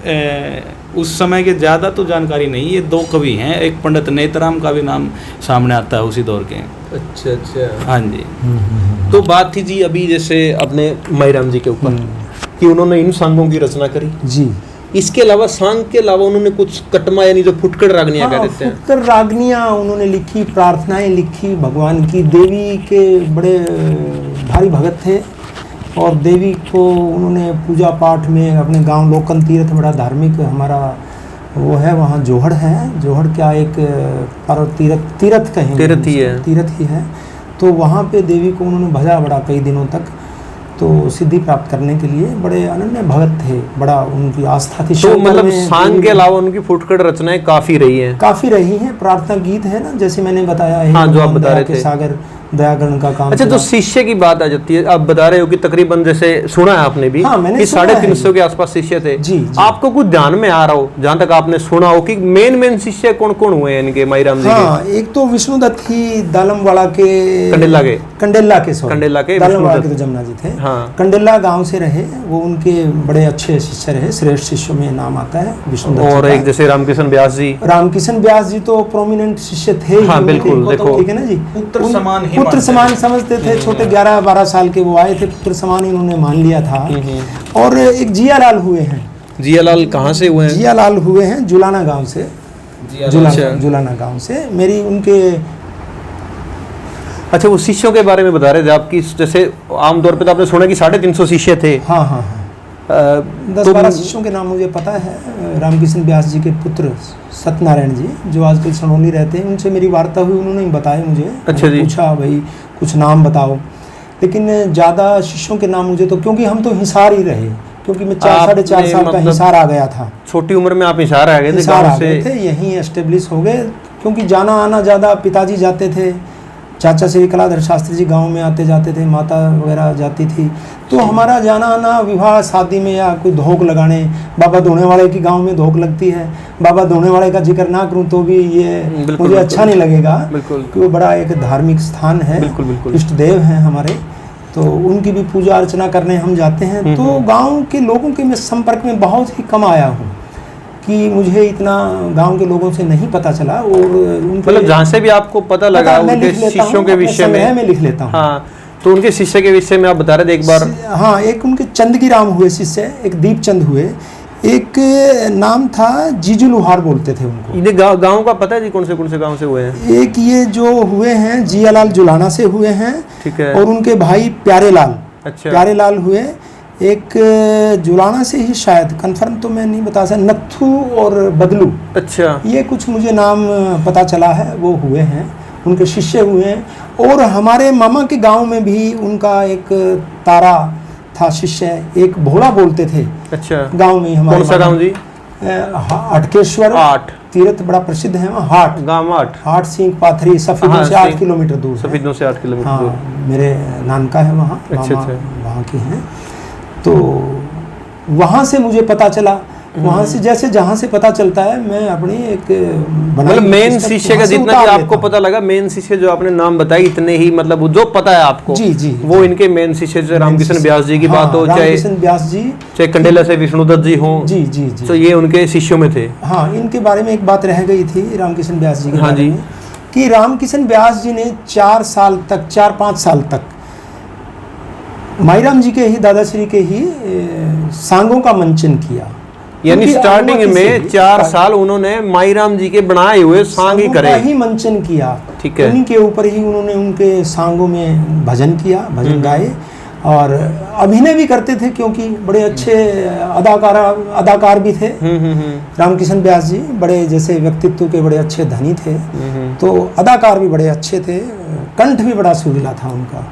[SPEAKER 3] उस समय के ज़्यादा तो जानकारी नहीं, ये 2 कवि हैं, एक पंडित नेतराम का भी नाम सामने आता है उसी दौर के।
[SPEAKER 1] अच्छा अच्छा,
[SPEAKER 3] हाँ जी।
[SPEAKER 1] तो बात थी जी अभी जैसे अपने माईराम जी के ऊपर कि उन्होंने इन सांगों की रचना करी
[SPEAKER 2] जी।
[SPEAKER 1] इसके अलावा सांग के अलावा उन्होंने कुछ कटमा यानी जो फुटकर रागनियां कह देते हैं,
[SPEAKER 2] फुटकर रागनियां उन्होंने लिखी, प्रार्थनाएं लिखी भगवान की। देवी के बड़े भारी भगत थे और देवी को उन्होंने पूजा पाठ में अपने गांव लोकन तीर्थ, बड़ा धार्मिक हमारा वो है वहाँ, जोहड़ है, जोहड़ क्या एक पर तीर्थ कहेंगे, तीर्थ ही है। तो वहाँ पे देवी को उन्होंने भजा बड़ा कई दिनों तक, तो सिद्धि प्राप्त करने के लिए बड़े अनन्य भगत थे, बड़ा उनकी आस्था थी।
[SPEAKER 1] तो मतलब सांग के अलावा उनकी फुटकर रचनाएं काफी रही हैं, प्रार्थना गीत है ना, जैसे मैंने बताया है, हाँ, जो आप बता रहे थे,
[SPEAKER 2] सागर दयागण का काम।
[SPEAKER 1] अच्छा, तो शिष्य की बात आ जाती है, आप बता रहे हो कि तकरीबन जैसे सुना है आपने भी,
[SPEAKER 2] हाँ, मैंने
[SPEAKER 1] कि 350 के आसपास शिष्य थे।
[SPEAKER 2] जी, जी।
[SPEAKER 1] आपको कुछ ध्यान में आ रहा हो, जहाँ तक आपने सुना हो कि मेन शिष्य कौन कौन हुए हैं इनके माईराम जी के?
[SPEAKER 2] एक तो विष्णुदत्त ही दालमवाड़ा के,
[SPEAKER 1] कंडेला के
[SPEAKER 2] दालमवाड़ा के तो जमुना जी थे।
[SPEAKER 1] हाँ,
[SPEAKER 2] कंडेला गांव से रहे वो, उनके बड़े अच्छे शिष्य रहे, श्रेष्ठ शिष्यों में नाम आता है विष्णुदत्त।
[SPEAKER 1] और एक जैसे रामकिशन व्यास जी
[SPEAKER 2] तो प्रोमिनेंट शिष्य थे।
[SPEAKER 1] हाँ बिल्कुल, देखो
[SPEAKER 2] ठीक है ना जी,
[SPEAKER 3] पुत्र
[SPEAKER 2] समान समझते थे, छोटे 11-12 साल के वो आए थे, पुत्र समान इन्होंने मान लिया था। और एक जियालाल हुए हैं।
[SPEAKER 1] जियालाल कहाँ से हुए हैं?
[SPEAKER 2] जियालाल हुए हैं जुलाना गांव से, जुलाना गांव से। मेरी उनके,
[SPEAKER 1] अच्छा, वो शिष्यों के बारे में बता रहे थे आपकी, जैसे आमतौर पे तो आपने सुना कि 350 शिष्य थे।
[SPEAKER 2] हाँ हाँ हाँ, 10-12 शिष्यों के नाम मुझे पता है। रामकिशन व्यास जी के पुत्र सत्यनारायण जी, जो आजकल सनौली रहते हैं, उनसे मेरी वार्ता हुई, उन्होंने बताया मुझे।
[SPEAKER 1] अच्छा जी।
[SPEAKER 2] पूछा भाई कुछ नाम बताओ, लेकिन ज़्यादा शिष्यों के नाम मुझे तो, क्योंकि हम तो हिसार ही रहे, क्योंकि मैं 4-4.5 साल का हिसार आ गया था।
[SPEAKER 1] छोटी उम्र में आप हिसार आ गए थे?
[SPEAKER 2] हिसार आ गए थे, यहीं एस्टेब्लिश हो गए, क्योंकि जाना आना ज़्यादा, पिताजी जाते थे, चाचा श्री कलाधर शास्त्री जी गांव में आते जाते थे, माता वगैरह जाती थी, तो हमारा जाना आना विवाह शादी में या कोई धोख लगाने, बाबा धोने वाले की गांव में धोख लगती है, बाबा धोने वाले का जिक्र ना करूं तो भी ये मुझे अच्छा नहीं लगेगा, कि वो बड़ा एक धार्मिक स्थान है, इष्ट देव हैं हमारे, तो उनकी भी पूजा अर्चना करने हम जाते हैं। तो गाँव के लोगों के मैं संपर्क में बहुत ही कम आया हूँ, कि मुझे इतना गांव के लोगों से नहीं पता चला। और उनके
[SPEAKER 1] मतलब जहाँ से भी आपको पता लगा उनके शिष्यों के विषय में
[SPEAKER 2] मैं लिख लेता हूँ।
[SPEAKER 1] हाँ, तो उनके शिष्य के विषय में आप बता रहे थे एक बार।
[SPEAKER 2] हाँ, एक उनके चंदगी राम हुए शिष्य, एक दीपचंद हुए, एक नाम था जीजू लुहार बोलते थे उनको।
[SPEAKER 1] इन्हें गाँव का पता है जी, कौन से गाँव से हुए हैं?
[SPEAKER 2] एक ये जो हुए हैं जियालाल जुलाना से हुए हैं,
[SPEAKER 1] ठीक है,
[SPEAKER 2] और उनके भाई प्यारेलाल,
[SPEAKER 1] अच्छा,
[SPEAKER 2] प्यारेलाल हुए, एक जुलाना से ही शायद, कंफर्म तो मैं नहीं बता सकता, नत्थू और बदलू, अच्छा, ये कुछ मुझे नाम पता चला है, वो हुए हैं, उनके शिष्य हुए हैं। और हमारे मामा के गांव में भी उनका एक तारा था शिष्य, एक भोला बोलते थे, अच्छा, गांव में हमारे।
[SPEAKER 1] कौन सा गांव जी?
[SPEAKER 2] अटकेश्वर तीर्थ बड़ा प्रसिद्ध है वहाँ, हाट सिंह पाथरी, सफेदों से 8 किलोमीटर दूर,
[SPEAKER 1] सफेदों से 8 किलोमीटर दूर।
[SPEAKER 2] मेरे नानका है वहाँ, वहाँ की हैं। तो वहाँ से मुझे पता चला, वहाँ से जैसे जहाँ से पता चलता है मैं अपनी एक
[SPEAKER 1] मतलब मेन शिष्य का जितना भी आपको पता लगा, मेन शिष्य जो आपने नाम बताई इतने ही, मतलब जो पता है आपको,
[SPEAKER 2] जी जी,
[SPEAKER 1] वो इनके मेन शिष्य जो रामकिशन व्यास जी की बात हो,
[SPEAKER 2] रामकिशन व्यास जी,
[SPEAKER 1] चाहे कंडेला से विष्णुदत्त जी हो,
[SPEAKER 2] जी जी जी,
[SPEAKER 1] तो ये उनके शिष्यों में थे।
[SPEAKER 2] हाँ, इनके बारे में एक बात रह गई थी रामकिशन व्यास जी के
[SPEAKER 1] बारे में,
[SPEAKER 2] कि रामकिशन व्यास जी ने 4-5 साल तक माईराम जी के ही, दादाश्री के ही सांगों का मंचन किया।
[SPEAKER 1] यानी
[SPEAKER 2] उनकी
[SPEAKER 1] स्टार्टिंग
[SPEAKER 2] अनुमति से
[SPEAKER 1] में
[SPEAKER 2] ही
[SPEAKER 1] 4 साल उन्होंने माईराम जी के बनाए हुए सांग ही
[SPEAKER 2] सांगों
[SPEAKER 1] करे।
[SPEAKER 2] का ही मंचन किया।
[SPEAKER 1] ठीक है।
[SPEAKER 2] उन्हीं के ऊपर ही उन्होंने उनके सांगों में भजन किया, भजन गाए, और अभिनय भी करते थे क्योंकि बड़े अच्छे अदाकार भी थे। रामकिशन व्यास जी बड़े जैसे व्यक्तित्व के बड़े अच्छे धनी थे, तो अदाकार भी बड़े अच्छे थे, कंठ भी बड़ा सुरीला था उनका।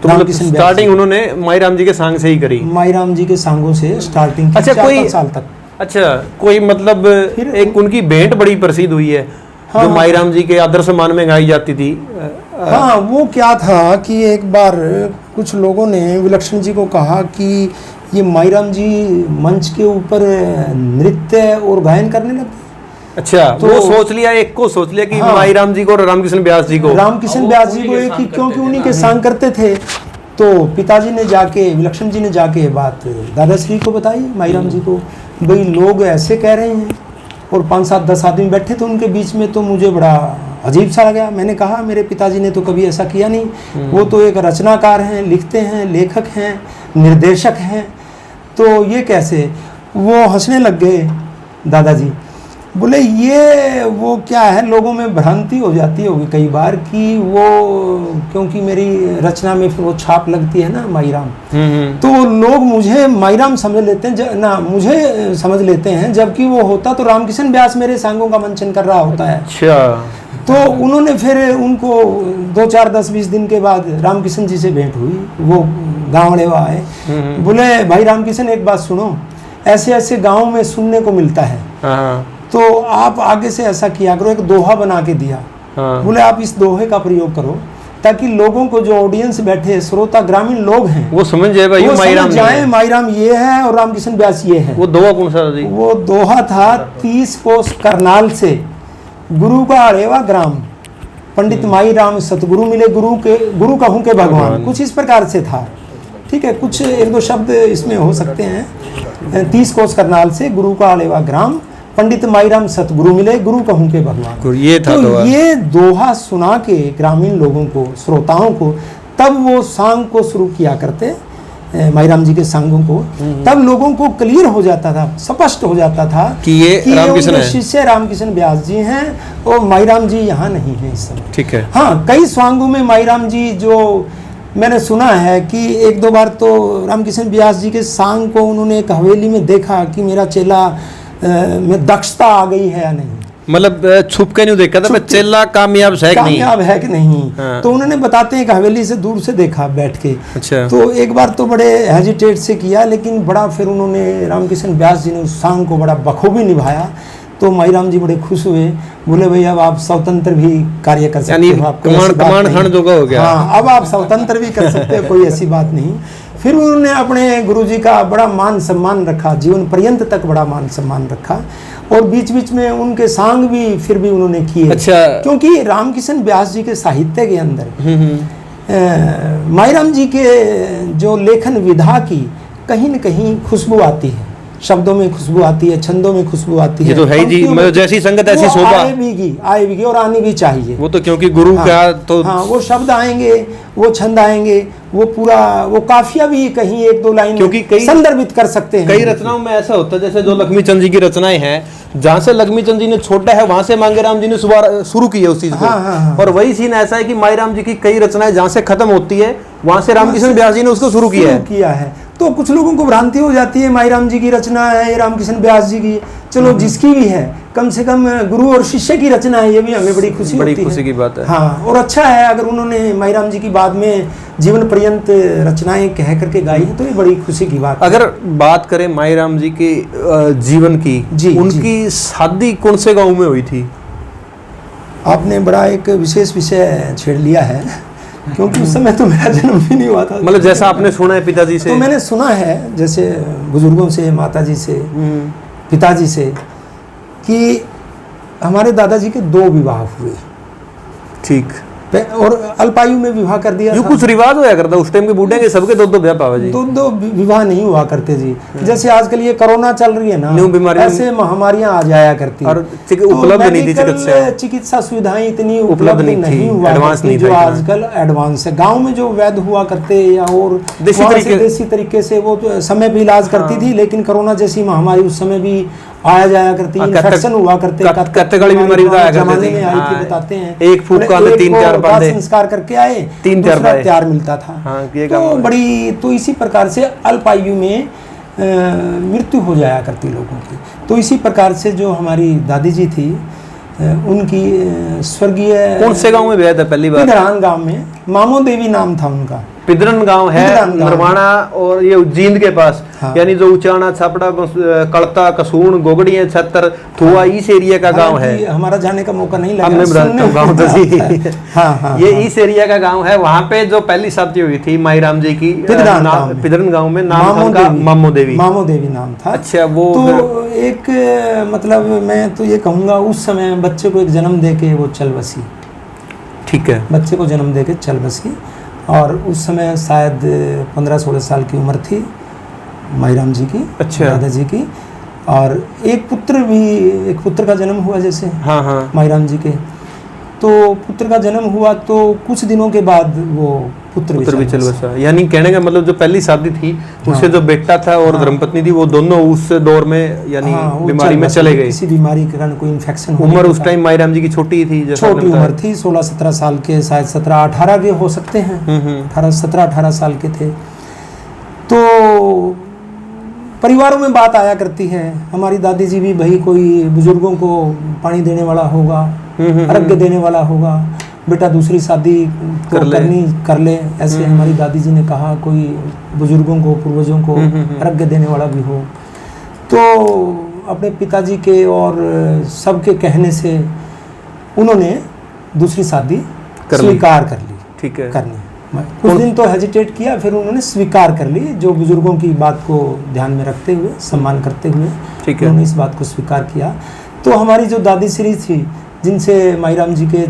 [SPEAKER 1] तो मतलब स्टार्टिंग उन्होंने माईराम जी के सांग से ही करी।
[SPEAKER 2] माईराम जी के सांगों से स्टार्टिंग की।
[SPEAKER 1] अच्छा,
[SPEAKER 2] 4 साल तक।
[SPEAKER 1] अच्छा, कोई मतलब एक उनकी भेंट बड़ी प्रसिद्ध हुई है, जो माईराम जी के आदर सम्मान में गाई जाती थी।
[SPEAKER 2] हाँ, वो क्या था कि एक बार कुछ लोगों ने विलक्षण जी को कहा कि ये माईराम जी मंच के ऊपर नृत्य और गायन करने लगे।
[SPEAKER 1] अच्छा, तो वो सोच लिया, एक को सोच लिया कि माईराम जी को और रामकिशन व्यास जी को,
[SPEAKER 2] रामकिशन व्यास जी को एक ही, क्योंकि उन्हीं के सांग करते थे। तो पिताजी ने जाके, विलक्षण जी ने जाके बात दादाश्री को बताई, माईराम जी को, भाई लोग ऐसे कह रहे हैं, और 5-7-10 आदमी बैठे थे उनके बीच में। तो मुझे बड़ा अजीब सा लगा। मैंने कहा मेरे पिताजी ने तो कभी ऐसा किया नहीं, वो तो एक रचनाकार हैं, लिखते हैं, लेखक हैं, निर्देशक हैं, तो ये कैसे। वो हंसने लग गए दादाजी, बोले ये वो क्या है, लोगों में भ्रांति हो जाती होगी कई बार कि वो, क्योंकि मेरी रचना में फिर वो छाप लगती है ना माईराम, तो लोग मुझे माईराम समझ लेते हैं ना, मुझे समझ लेते हैं, जबकि वो होता तो रामकिशन व्यास मेरे सांगों का मंचन कर रहा होता है।
[SPEAKER 1] अच्छा।
[SPEAKER 2] तो उन्होंने फिर उनको 2-4-10-20 दिन के बाद रामकिशन जी से भेंट हुई। वो गाँव लेवा आए, बोले भाई रामकिशन एक बात सुनो, ऐसे ऐसे गाँव में सुनने को मिलता है, तो आप आगे से ऐसा किया करो। एक दोहा बना के दिया। बोले आप इस दोहे का प्रयोग करो ताकि लोगों को, जो ऑडियंस बैठे, श्रोता, ग्रामीण लोग हैं,
[SPEAKER 1] वो समझ जाए भाई माईराम
[SPEAKER 2] जाए माईराम ये है और रामकिशन व्यास ये है।
[SPEAKER 1] वो दोहा कौन सा जी?
[SPEAKER 2] वो दोहा था 30 कोस करनाल से गुरु का अरेवा ग्राम, पंडित माईराम सतगुरु मिले, गुरु कहूँ के भगवान, कुछ इस प्रकार से था। ठीक है, कुछ 1-2 शब्द इसमें हो सकते हैं। 30 कोस करनाल से गुरु का अरेवा ग्राम, पंडित माईराम सतगुरु मिले, गुरु कहूँ के भगवान।
[SPEAKER 1] ये था
[SPEAKER 2] तो ये दोहा सुना के ग्रामीण लोगों को, श्रोताओं को, तब वो सांग को शुरू किया करते, माईराम जी के सांगों को। तब लोगों को क्लियर हो जाता था, स्पष्ट हो जाता था
[SPEAKER 1] कि ये रामकिशन है,
[SPEAKER 2] शिष्य रामकिशन व्यास जी हैं और माईराम जी यहाँ नहीं है इस समय।
[SPEAKER 1] ठीक है।
[SPEAKER 2] हाँ, कई सांगों में माईराम जी, जो मैंने सुना है कि 1-2 बार तो रामकिशन व्यास जी के सांग को उन्होंने एक हवेली में देखा कि मेरा चेला में दक्षता आ गई है या नहीं,
[SPEAKER 1] मतलब छुप के नहीं देखा था, चेला कामयाब है
[SPEAKER 2] कि नहीं। हाँ। तो उन्होंने बताते हैं कि हवेली से दूर से देखा बैठ के।
[SPEAKER 1] अच्छा।
[SPEAKER 2] तो एक बार तो बड़े हेजिटेट से किया, लेकिन बड़ा फिर उन्होंने, रामकिशन व्यास जी ने उस सांग को बड़ा बखूबी निभाया। तो माईराम जी बड़े खुश हुए, बोले भाई अब आप स्वतंत्र भी कार्य कर सकते हो,
[SPEAKER 1] कमांड जोगा हो गया।
[SPEAKER 2] हाँ, अब आप स्वतंत्र भी कर सकते हो, कोई ऐसी बात नहीं। फिर उन्होंने अपने गुरुजी का बड़ा मान सम्मान रखा, जीवन पर्यंत तक बड़ा मान सम्मान रखा, और बीच बीच में उनके सांग भी फिर भी उन्होंने किए। अच्छा। क्योंकि रामकिशन व्यास जी के साहित्य के अंदर माईराम जी के जो लेखन विधा की कहीं न कहीं खुशबू आती है, शब्दों में खुशबू आती है, छंदों में खुशबू आती है।
[SPEAKER 1] ये तो है जी, मतलब जैसी संगत ऐसी शोभा
[SPEAKER 2] आएगी और आनी भी चाहिए।
[SPEAKER 1] वो तो क्योंकि गुरु का तो
[SPEAKER 2] हाँ, वो शब्द आएंगे, वो छंद आएंगे, वो पूरा, वो काफिया भी कहीं 1-2 लाइन
[SPEAKER 1] क्योंकि कई
[SPEAKER 2] संदर्भित कर सकते हैं।
[SPEAKER 1] कई रचनाओं में ऐसा होता है, जैसे जो लक्ष्मीचंद जी की रचनाएं हैं, जहाँ से लक्ष्मीचंद जी ने छोड़ा है वहां से मांगेराम जी ने शुरू की है उस चीज को।
[SPEAKER 2] हाँ।
[SPEAKER 1] और वही सीन ऐसा है कि माईराम जी की कई रचनाएं जहाँ से खत्म होती है वहां से रामकिशन व्यास जी ने उसको शुरू किया है।
[SPEAKER 2] तो कुछ लोगों को भ्रांति हो जाती है, माईराम जी की रचना है, रामकिशन व्यास जी की, चलो जिसकी भी है, कम से कम गुरु और शिष्य की रचना है, ये भी हमें बड़ी खुशी
[SPEAKER 1] की बात है।
[SPEAKER 2] हाँ, और अच्छा है अगर उन्होंने माईराम जी की बाद में जीवन पर्यंत रचनाएं कह करके गाई है, तो ये बड़ी खुशी की बात।
[SPEAKER 1] अगर बात करें माईराम जी के जीवन की, उनकी शादी कौन से गाँव में हुई थी?
[SPEAKER 2] आपने बड़ा एक विशेष विषय छेड़ लिया है, क्योंकि उस समय तो मेरा जन्म भी नहीं हुआ था।
[SPEAKER 1] मतलब जैसा आपने सुना है पिताजी से?
[SPEAKER 2] तो मैंने सुना है जैसे बुजुर्गों से, माताजी से, पिताजी से, कि हमारे दादाजी के 2 विवाह हुए।
[SPEAKER 1] ठीक।
[SPEAKER 2] और अल्पायु में विवाह कर दिया
[SPEAKER 1] जो
[SPEAKER 2] था।
[SPEAKER 1] कुछ रिवाज होया करता उस टाइम के बूढ़े के सबके दो ब्याह पावा जी।
[SPEAKER 2] दो विवाह नहीं हुआ करते जी। जैसे आजकल ये कोरोना चल रही है ना,
[SPEAKER 1] न्यू बीमारी
[SPEAKER 2] ऐसे महामारियां आ जाया करती
[SPEAKER 1] और
[SPEAKER 2] तो
[SPEAKER 1] उपलब्ध नहीं थी
[SPEAKER 2] मेडिकल चिकित्सा सुविधाएं इतनी उपलब्ध नहीं हुआ
[SPEAKER 1] एडवांस
[SPEAKER 2] करती
[SPEAKER 1] नहीं
[SPEAKER 2] जो
[SPEAKER 1] था
[SPEAKER 2] आजकल एडवांस है। गांव में जो वैद्य हुआ करते या और देसी तरीके से वो तो समय भी इलाज करती थी, लेकिन कोरोना जैसी महामारी उस समय भी आया जाया करती, इन्फेक्शन हुआ करते,
[SPEAKER 1] कत्तकड़ी बीमारी बताया
[SPEAKER 2] जमाने
[SPEAKER 1] करते
[SPEAKER 2] में
[SPEAKER 1] थे।
[SPEAKER 2] आई थी बताते हैं।
[SPEAKER 1] एक फूक का 3-4 बांधे,
[SPEAKER 2] संस्कार करके आए,
[SPEAKER 1] 3-4
[SPEAKER 2] दूसरा तैयार मिलता था।
[SPEAKER 1] ये
[SPEAKER 2] तो बड़ी तो इसी प्रकार से अल्पायु में मृत्यु हो जाया करती लोगों की। तो इसी प्रकार से जो हमारी दादी जी थी उनकी स्वर्गीय
[SPEAKER 1] कौन से गांव में ब्याह था पहली बार?
[SPEAKER 2] पिधरान गांव में, मामो देवी नाम था उनका।
[SPEAKER 1] पिदरन गांव है नरवाना और ये उज्जैन के पास।
[SPEAKER 2] हाँ।
[SPEAKER 1] यानी जो उचाना छापड़ा कड़ता कसून गोगड़िया छतर थुआ इस एरिया का गांव है।
[SPEAKER 2] हमारा जाने का मौका नहीं लगा।
[SPEAKER 1] मैं बताता हूँ गाँव तो जी।
[SPEAKER 2] हाँ,
[SPEAKER 1] ये इस एरिया का गांव है। वहाँ पे जो पहली शादी हुई थी माईराम जी की पिदरन गांव में, नाम था उनका मामो देवी।
[SPEAKER 2] मामो देवी नाम था।
[SPEAKER 1] अच्छा, वो
[SPEAKER 2] तो एक मतलब मैं तो ये कहूँगा उस समय बच्चे को एक जन्म दे के वो चल बसी।
[SPEAKER 1] ठीक है,
[SPEAKER 2] बच्चे को जन्म दे के चल बसी और उस समय शायद 15-16 साल की उम्र थी माईराम जी की,
[SPEAKER 1] अच्छा,
[SPEAKER 2] दादाजी की। और एक पुत्र का जन्म हुआ जैसे।
[SPEAKER 1] हाँ हाँ
[SPEAKER 2] माईराम जी के तो पुत्र का जन्म हुआ तो कुछ दिनों के बाद वो पुत्र भी चल बसा।
[SPEAKER 1] यानी कहने का मतलब जो पहली शादी थी उससे जो बेटा था और धर्मपत्नी थी वो दोनों उस दौर में यानी बीमारी में चले गए।
[SPEAKER 2] किसी बीमारी के कारण कोई इन्फेक्शन।
[SPEAKER 1] उम्र उस टाइम माईराम जी की छोटी थी,
[SPEAKER 2] छोटी उम्र थी, 16-17 साल के, शायद 17-18 के हो सकते हैं। 17-18 साल के थे। तो परिवारों में बात आया करती है, हमारी दादी जी भी भाई कोई बुजुर्गों को पानी देने वाला होगा, अर्घ्य देने वाला होगा, बेटा दूसरी शादी कर ले। ऐसे हमारी दादी जी ने कहा, कोई बुजुर्गों को पूर्वजों को अर्घ्य देने वाला भी हो। तो अपने पिताजी के और सबके कहने से उन्होंने दूसरी शादी स्वीकार कर ली।
[SPEAKER 1] ठीक है,
[SPEAKER 2] करनी कुछ दिन तो हेजिटेट किया, फिर उन्होंने स्वीकार कर ली, जो बुजुर्गों की बात को ध्यान में रखते हुए, सम्मान करते हुए उन्होंने इस बात को स्वीकार किया। तो हमारी जो दादी श्री थी, जिनसे माईराम जी के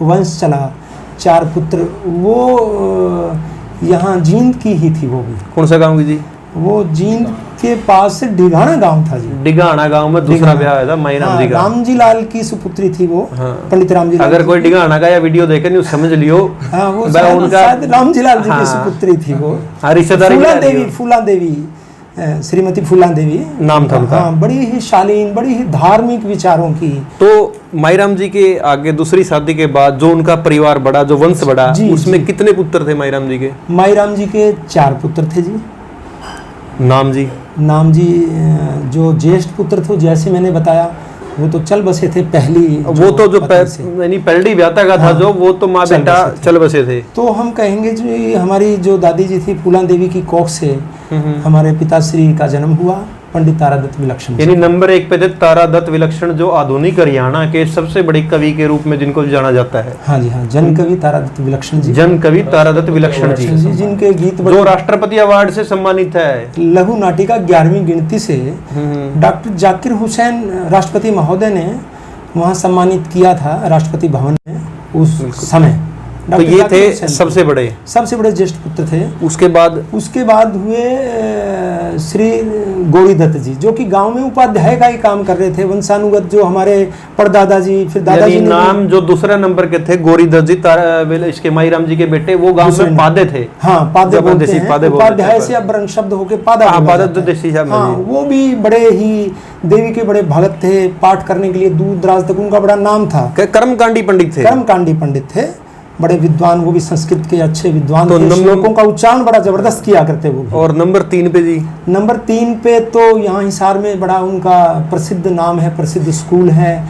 [SPEAKER 2] वंश चला 4 पुत्र, वो यहाँ जींद की ही थी। वो भी
[SPEAKER 1] कौन सा गांव की जी?
[SPEAKER 2] वो जींद के पास से डिघाना गांव था जी।
[SPEAKER 1] डिघाना गांव में दूसरा ब्याह हुआ था माईराम जी का।
[SPEAKER 2] राम जी लाल की सुपुत्री थी वो। पंडित राम जी लाल।
[SPEAKER 1] अगर कोई डिघाना का या वीडियो देखे नहीं समझ लियो,
[SPEAKER 2] वो शायद राम जी लाल जी की सुपुत्री थी वो। फूला देवी श्रीमती फूला देवी
[SPEAKER 1] नाम था उनका।
[SPEAKER 2] बड़ी ही शालीन, बड़ी ही धार्मिक विचारों की।
[SPEAKER 1] तो माईराम जी के आगे दूसरी शादी के बाद जो उनका परिवार बढ़ा, जो वंश बढ़ा, उसमें कितने पुत्र थे माईराम जी के?
[SPEAKER 2] माईराम जी के 4 पुत्र थे जी।
[SPEAKER 1] नाम जी
[SPEAKER 2] जो ज्येष्ठ पुत्र थे, जैसे मैंने बताया, वो तो चल बसे थे पहली।
[SPEAKER 1] वो तो जो यानी पहली ब्याता का था, जो वो तो माँ बेटा चल बसे थे। तो
[SPEAKER 2] हम कहेंगे जी हमारी जो दादी जी थी फूला देवी की कोख से हमारे पिताश्री का जन्म हुआ, पंडित तारादत्त विलक्षण।
[SPEAKER 1] यानी नंबर 1 पे थे तारादत्त विलक्षण, जो आधुनिक हरियाणा के सबसे बड़े कवि के रूप में जिनको जाना जाता है।
[SPEAKER 2] हाँ जी, हाँ, जन कवि तारादत्त विलक्षण जी।
[SPEAKER 1] जन कवि तारादत्त विलक्षण जी,
[SPEAKER 2] जिनके गीत
[SPEAKER 1] जो राष्ट्रपति अवार्ड से सम्मानित है।
[SPEAKER 2] लघु नाटिका 11वीं गिनती से डॉक्टर जाकिर हुसैन राष्ट्रपति महोदय ने वहाँ सम्मानित किया था, राष्ट्रपति भवन में उस समय।
[SPEAKER 1] तो ये थे सबसे बड़े
[SPEAKER 2] ज्येष्ठ पुत्र थे।
[SPEAKER 1] उसके बाद
[SPEAKER 2] हुए श्री गौरीदत्त जी, जो कि गांव में उपाध्याय का ही काम कर रहे थे, वंशानुगत। जो हमारे परदादा जी, फिर दादाजी
[SPEAKER 1] नाम जो दूसरा नंबर के थे गौरीदत्त जी, इसके माईराम जी के बेटे, वो गांव में पादे थे।
[SPEAKER 2] हाँ, पादे बोलते हैं। उपाध्याय से अब शब्द होके पादा। वो भी बड़े ही देवी के बड़े भगत थे, पाठ करने के लिए दूर दराज तक उनका बड़ा नाम था।
[SPEAKER 1] कर्मकांडी
[SPEAKER 2] पंडित थे, बड़े विद्वान, वो भी संस्कृत के अच्छे विद्वान थे। श्लोकों का उच्चारण बड़ा जबरदस्त किया करते वो।
[SPEAKER 1] और नंबर 3 पे जी?
[SPEAKER 2] नंबर 3 पे तो यहाँ हिसार में बड़ा उनका प्रसिद्ध नाम है, प्रसिद्ध स्कूल है।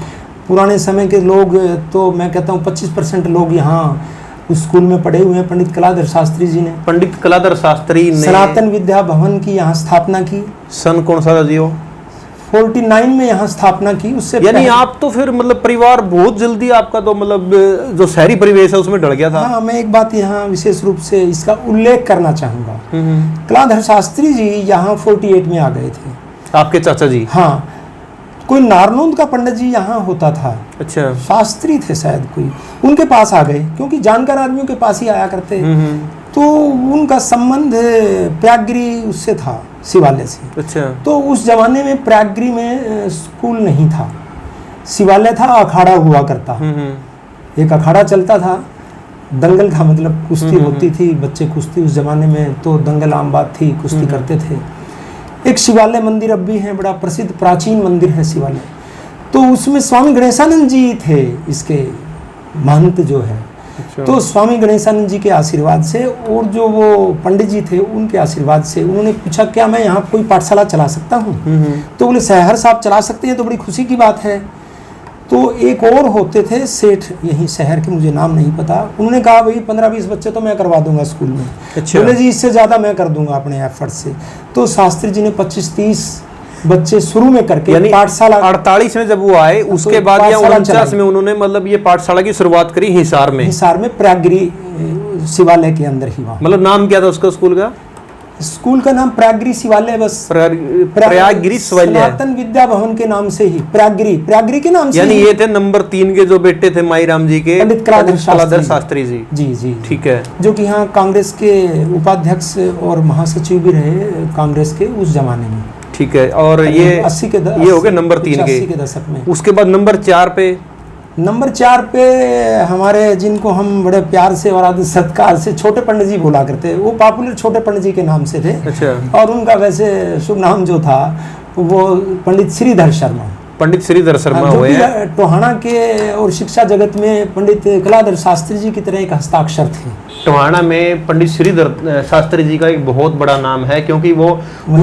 [SPEAKER 2] पुराने समय के लोग तो मैं कहता हूँ 25% लोग यहाँ उस स्कूल में पढ़े हुए हैं। पंडित कलाधर शास्त्री जी ने, सनातन विद्या भवन की यहाँ स्थापना की।
[SPEAKER 1] सन कौन सा था जी?
[SPEAKER 2] 49 में यहाँ स्थापना की। उससे
[SPEAKER 1] यानी आप तो फिर मतलब परिवार बहुत जल्दी आपका तो मतलब जो शहरी परिवेश है उसमें ढल गया था।
[SPEAKER 2] हाँ, मैं एक बात यहाँ विशेष रूप से इसका उल्लेख करना चाहूँगा। कलाधर शास्त्री जी यहाँ 48 में आ गए थे।
[SPEAKER 1] आपके चाचा जी?
[SPEAKER 2] हाँ, कोई नारनौंद का पंडित जी यहाँ होता था,
[SPEAKER 1] अच्छा।
[SPEAKER 2] शास्त्री थे शायद कोई, उनके पास आ गए क्योंकि जानकार आदमियों के पास ही आया करते। तो उनका संबंध प्रयागगिरी उससे था, शिवालय से।
[SPEAKER 1] अच्छा।
[SPEAKER 2] तो उस जमाने में प्रयागगिरी में स्कूल नहीं था, शिवालय था, अखाड़ा हुआ करता। एक अखाड़ा चलता था, दंगल था, मतलब कुश्ती होती थी, बच्चे कुश्ती उस जमाने में तो दंगल आम बात थी, कुश्ती करते थे। एक शिवालय मंदिर अब भी है, बड़ा प्रसिद्ध प्राचीन मंदिर है शिवालय। तो उसमें स्वामी गणेशानंद जी थे इसके महंत जो है।
[SPEAKER 1] अच्छा।
[SPEAKER 2] तो स्वामी गणेशानंद जी के आशीर्वाद से और जो वो पंडित जी थे उनके आशीर्वाद से उन्होंने पूछा क्या मैं यहाँ कोई पाठशाला चला सकता हूँ? तो बोले शहर साहब चला सकते हैं, तो बड़ी खुशी की बात है। तो एक और होते थे सेठ यहीं शहर के, मुझे नाम नहीं पता, उन्होंने कहा भाई 15-20 बच्चे तो मैं करवा दूंगा स्कूल में।
[SPEAKER 1] अच्छा।
[SPEAKER 2] बोले जी इससे ज़्यादा मैं कर दूंगा अपने एफर्ट से। तो शास्त्री जी ने 25-30 बच्चे शुरू में करके
[SPEAKER 1] यानी
[SPEAKER 2] पाठशाला
[SPEAKER 1] 48 में जब वो आए उसके बाद या
[SPEAKER 2] पाठशाला
[SPEAKER 1] 49 में उन्होंने मतलब ये पाठशाला की शुरुआत करी हिसार में।
[SPEAKER 2] हिसार में प्रयागगिरी शिवालय के अंदर ही। वहाँ
[SPEAKER 1] मतलब नाम क्या था उसका स्कूल का?
[SPEAKER 2] स्कूल का नाम प्रयागगिरी शिवालय, बस
[SPEAKER 1] प्रयागगिरी शिवालय,
[SPEAKER 2] सनातन विद्या भवन के नाम से ही प्रयागगिरी के नाम से।
[SPEAKER 1] यानी ये थे नंबर 3 के जो बेटे थे माईराम जी के,
[SPEAKER 2] पंडित कलाधर
[SPEAKER 1] शास्त्री जी।
[SPEAKER 2] जी जी
[SPEAKER 1] ठीक है।
[SPEAKER 2] जो कि यहाँ कांग्रेस के उपाध्यक्ष और महासचिव भी रहे कांग्रेस के उस जमाने में।
[SPEAKER 1] ठीक है। और ये
[SPEAKER 2] 80 के
[SPEAKER 1] ये हो गए नंबर 3
[SPEAKER 2] के दशक में।
[SPEAKER 1] उसके बाद नंबर 4 पे
[SPEAKER 2] हमारे जिनको हम बड़े प्यार से और आदर सत्कार से छोटे पंडित जी बोला करते, वो पॉपुलर छोटे पंडित जी के नाम से थे।
[SPEAKER 1] अच्छा।
[SPEAKER 2] और उनका वैसे शुभ नाम जो था वो पंडित श्रीधर शर्मा।
[SPEAKER 1] पंडित श्रीधर शर्मा
[SPEAKER 2] जो
[SPEAKER 1] हुए
[SPEAKER 2] भी
[SPEAKER 1] हैं।
[SPEAKER 2] टोहाना के और शिक्षा जगत में पंडित कलाधर शास्त्री जी की तरह एक हस्ताक्षर थे।
[SPEAKER 1] टोहाना में पंडित श्रीधर शास्त्री जी का एक बहुत बड़ा नाम है क्योंकि वो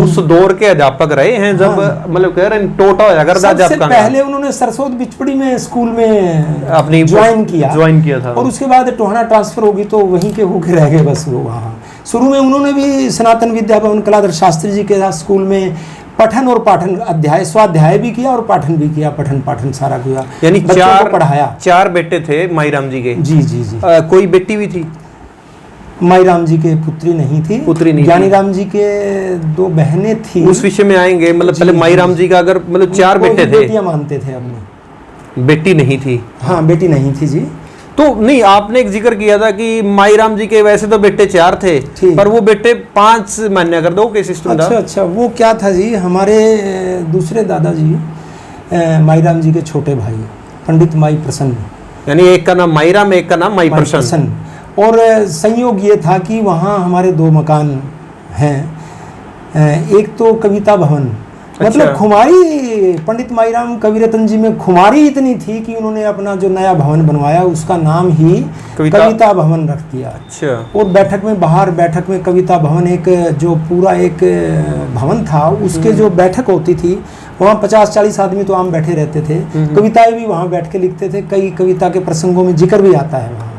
[SPEAKER 1] उस दौर के अध्यापक रहे हैं जब मतलब कह रहे हैं टोटा
[SPEAKER 2] सबसे पहले उन्होंने सरस्वत बिचपड़ी में स्कूल में
[SPEAKER 1] अपनी
[SPEAKER 2] ज्वाइन किया
[SPEAKER 1] था।
[SPEAKER 2] और उसके बाद टोहाना ट्रांसफर होगी तो वहीं के होके रह गए बस वो वहाँ। शुरू में उन्होंने भी सनातन विद्या भवन कलाधर शास्त्री जी के साथ स्कूल में पठन और पाठन अध्याय स्वाध्याय भी किया और पाठन भी किया, पठन पाठन सारा किया,
[SPEAKER 1] यानी
[SPEAKER 2] बच्चों को पढ़ाया।
[SPEAKER 1] 4 बेटे थे माईराम जी के।
[SPEAKER 2] जी जी जी।
[SPEAKER 1] कोई बेटी भी थी?
[SPEAKER 2] माईराम जी के पुत्री नहीं थी। ज्ञानी राम जी के 2 बहनें थी।
[SPEAKER 1] उस विषय में आएंगे। मतलब पहले माईराम जी का अगर मतलब 4 बेटे थे,
[SPEAKER 2] बेटियां मानते थे अपने,
[SPEAKER 1] बेटी नहीं थी।
[SPEAKER 2] हाँ बेटी नहीं थी जी।
[SPEAKER 1] तो नहीं, आपने एक जिक्र किया था कि माईराम जी के वैसे तो बेटे 4 थे पर वो बेटे 5 मान्य कर दो के सिस्टम।
[SPEAKER 2] अच्छा, वो क्या था जी, हमारे दूसरे दादाजी माईराम जी के छोटे भाई पंडित माई प्रसन्न,
[SPEAKER 1] यानी एक का नाम माईराम, एक का नाम माई प्रसन्न।
[SPEAKER 2] और संयोग ये था कि वहाँ हमारे 2 मकान हैं। एक तो कविता भवन, मतलब खुमारी, पंडित माईराम कविरत्न जी में खुमारी इतनी थी कि उन्होंने अपना जो नया भवन बनवाया उसका नाम ही कविता भवन रख दिया।
[SPEAKER 1] अच्छा।
[SPEAKER 2] और बैठक में, बाहर बैठक में कविता भवन, एक जो पूरा एक भवन था उसके जो बैठक होती थी वहाँ 50-40 आदमी तो आम बैठे रहते थे। कविताएं भी वहाँ बैठ के लिखते थे। कई कविता के प्रसंगों में जिक्र भी आता है वहाँ,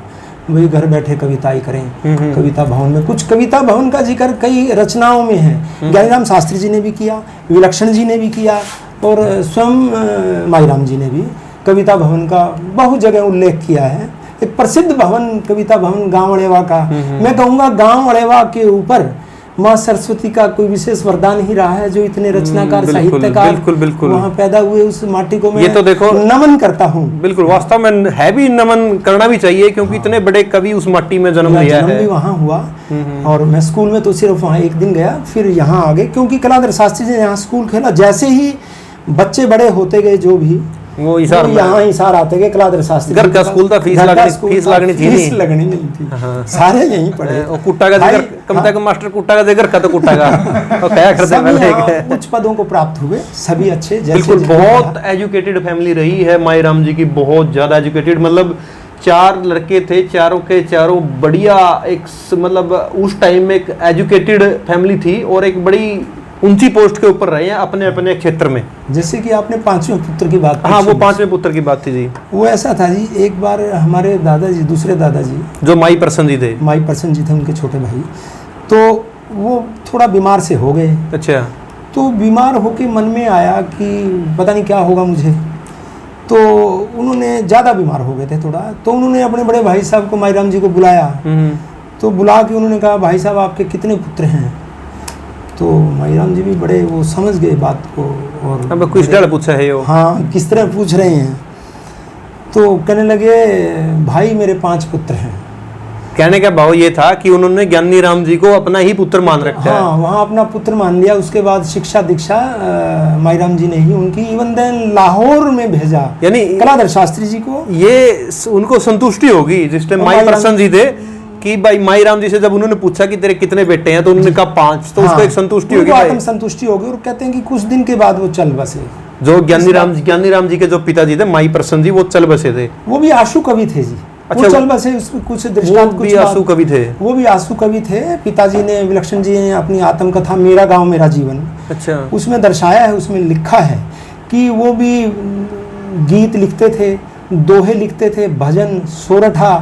[SPEAKER 2] वही घर बैठे कविताएं करें। कविता भवन में कुछ कविता भवन का जिक्र कई रचनाओं में है। ज्ञानीराम शास्त्री जी ने भी किया, विलक्षण जी ने भी किया और स्वयं माईराम जी ने भी कविता भवन का बहुत जगह उल्लेख किया है। एक प्रसिद्ध भवन कविता भवन गांव अड़ेवा का। मैं कहूँगा गांव अड़ेवा के ऊपर माँ सरस्वती का कोई विशेष वरदान ही रहा है, जो इतने रचनाकार साहित्यकार वहाँ पैदा हुए उस माटी को मैं
[SPEAKER 1] ये तो देखो
[SPEAKER 2] नमन करता हूँ।
[SPEAKER 1] बिल्कुल, वास्तव में है भी, नमन करना भी चाहिए क्योंकि इतने बड़े कवि उस माटी में जन्म लिया है।
[SPEAKER 2] भी वहाँ हुआ। और मैं स्कूल में तो सिर्फ वहाँ एक दिन गया, फिर यहाँ आ गए क्योंकि कलाधर शास्त्री जी ने यहाँ स्कूल खेला। जैसे ही बच्चे बड़े होते गए जो भी वो यहाँ हिसार आते गए। कलाधर शास्त्री
[SPEAKER 1] घर का स्कूल था, फीस लगनी
[SPEAKER 2] नहीं थी। सारे यहीं पढ़े।
[SPEAKER 1] और कुट्टा का जिक्र कम से कम मास्टर कुट्टा का जिक्र का तो कुट्टा का और क्या करते
[SPEAKER 2] कुछ पदों को प्राप्त हुए, सभी अच्छे।
[SPEAKER 1] बिल्कुल, बहुत एजुकेटेड फैमिली रही है माईराम जी की, बहुत ज्यादा एजुकेटेड। मतलब 4 लड़के थे, चारों के चारों बढ़िया एक मतलब उस टाइम में एक एजुकेटेड फैमिली थी और एक बड़ी ऊंची पोस्ट के ऊपर रहे हैं अपने अपने क्षेत्र में।
[SPEAKER 2] जैसे कि आपने 5वें पुत्र की बात,
[SPEAKER 1] हाँ वो 5वें पुत्र की बात थी जी।
[SPEAKER 2] वो ऐसा था जी, एक बार हमारे दादाजी, दूसरे दादाजी
[SPEAKER 1] जो माई प्रसन्न जी थे,
[SPEAKER 2] माई प्रसन्न जी थे उनके छोटे भाई, तो वो थोड़ा बीमार से हो गए।
[SPEAKER 1] अच्छा।
[SPEAKER 2] तो बीमार होके मन में आया कि पता नहीं क्या होगा मुझे, तो उन्होंने ज़्यादा बीमार हो गए थे थोड़ा। तो उन्होंने अपने बड़े भाई साहब को, माईराम जी को बुलाया। तो बुला के उन्होंने कहा भाई साहब आपके कितने पुत्र हैं? तो माईराम जी भी बड़े वो समझ गए बात को। और
[SPEAKER 1] अब कुछ डर पूछा है यो।
[SPEAKER 2] हाँ, किस तरह पूछ रहे हैं, तो कहने लगे भाई मेरे 5 पुत्र हैं।
[SPEAKER 1] कहने का भाव ये था कि उन्होंने ज्ञानी राम जी को अपना ही पुत्र मान रखा है।
[SPEAKER 2] हाँ, वहाँ अपना पुत्र मान लिया। उसके बाद शिक्षा दीक्षा माईराम जी ने ही उनकी इवन देन लाहौर में भेजा,
[SPEAKER 1] यानी
[SPEAKER 2] कलाधर शास्त्री जी को।
[SPEAKER 1] ये उनको संतुष्टि होगी जिस टाइम माई प्रसन्न जी थे कि भाई माई राम जी से जब उन्होंने पूछा कि तेरे कितने बेटे हैं तो उन्होंने कहा 5, तो उसको एक संतुष्टि होगी,
[SPEAKER 2] आत्म संतुष्टि होगी। और कहते हैं कि कुछ दिन के बाद वो चल बसे।
[SPEAKER 1] जो ज्ञानी राम जी के जो पिताजी थे माई प्रसन्न जी, वो चल बसे थे।
[SPEAKER 2] वो भी आशु कवि थे जी।
[SPEAKER 1] अच्छा,
[SPEAKER 2] वो चल बसे, उसमें कुछ दृष्टांत,
[SPEAKER 1] कुछ आंसू कवि थे।
[SPEAKER 2] वो भी आंसू कवि थे। पिताजी ने, विलक्षण जी ने अपनी आत्मकथा मेरा गांव मेरा जीवन,
[SPEAKER 1] अच्छा,
[SPEAKER 2] उसमें दर्शाया है, उसमें लिखा है कि वो भी गीत लिखते थे, दोहे लिखते थे, भजन, सोरठा,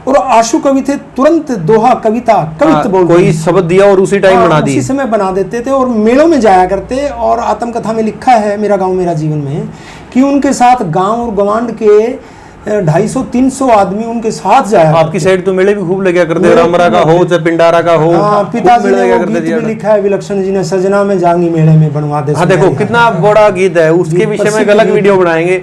[SPEAKER 2] और आशु कवि थे। तुरंत दोहा, कविता, कवित्व बोल,
[SPEAKER 1] कोई शब्द दिया और उसी टाइम बना दी,
[SPEAKER 2] उसी समय बना देते थे। और मेलों में जाया करते। और आत्मकथा में लिखा है मेरा गांव मेरा जीवन में कि उनके साथ गांव और गवांड के 250-300 आदमी उनके साथ जाया।
[SPEAKER 1] आपकी साइड तो मेले भी खूब लगे करते, रामरा का हो चाहे पिंडारा का हो।
[SPEAKER 2] पिताजी ने वो गीत भी लिखा है, विलक्षण जी ने, सजना में जांगी मेले में बनवा दे।
[SPEAKER 1] हाँ, देखो कितना बड़ा गीत है, उसके विषय में एक अलग वीडियो बनाएंगे।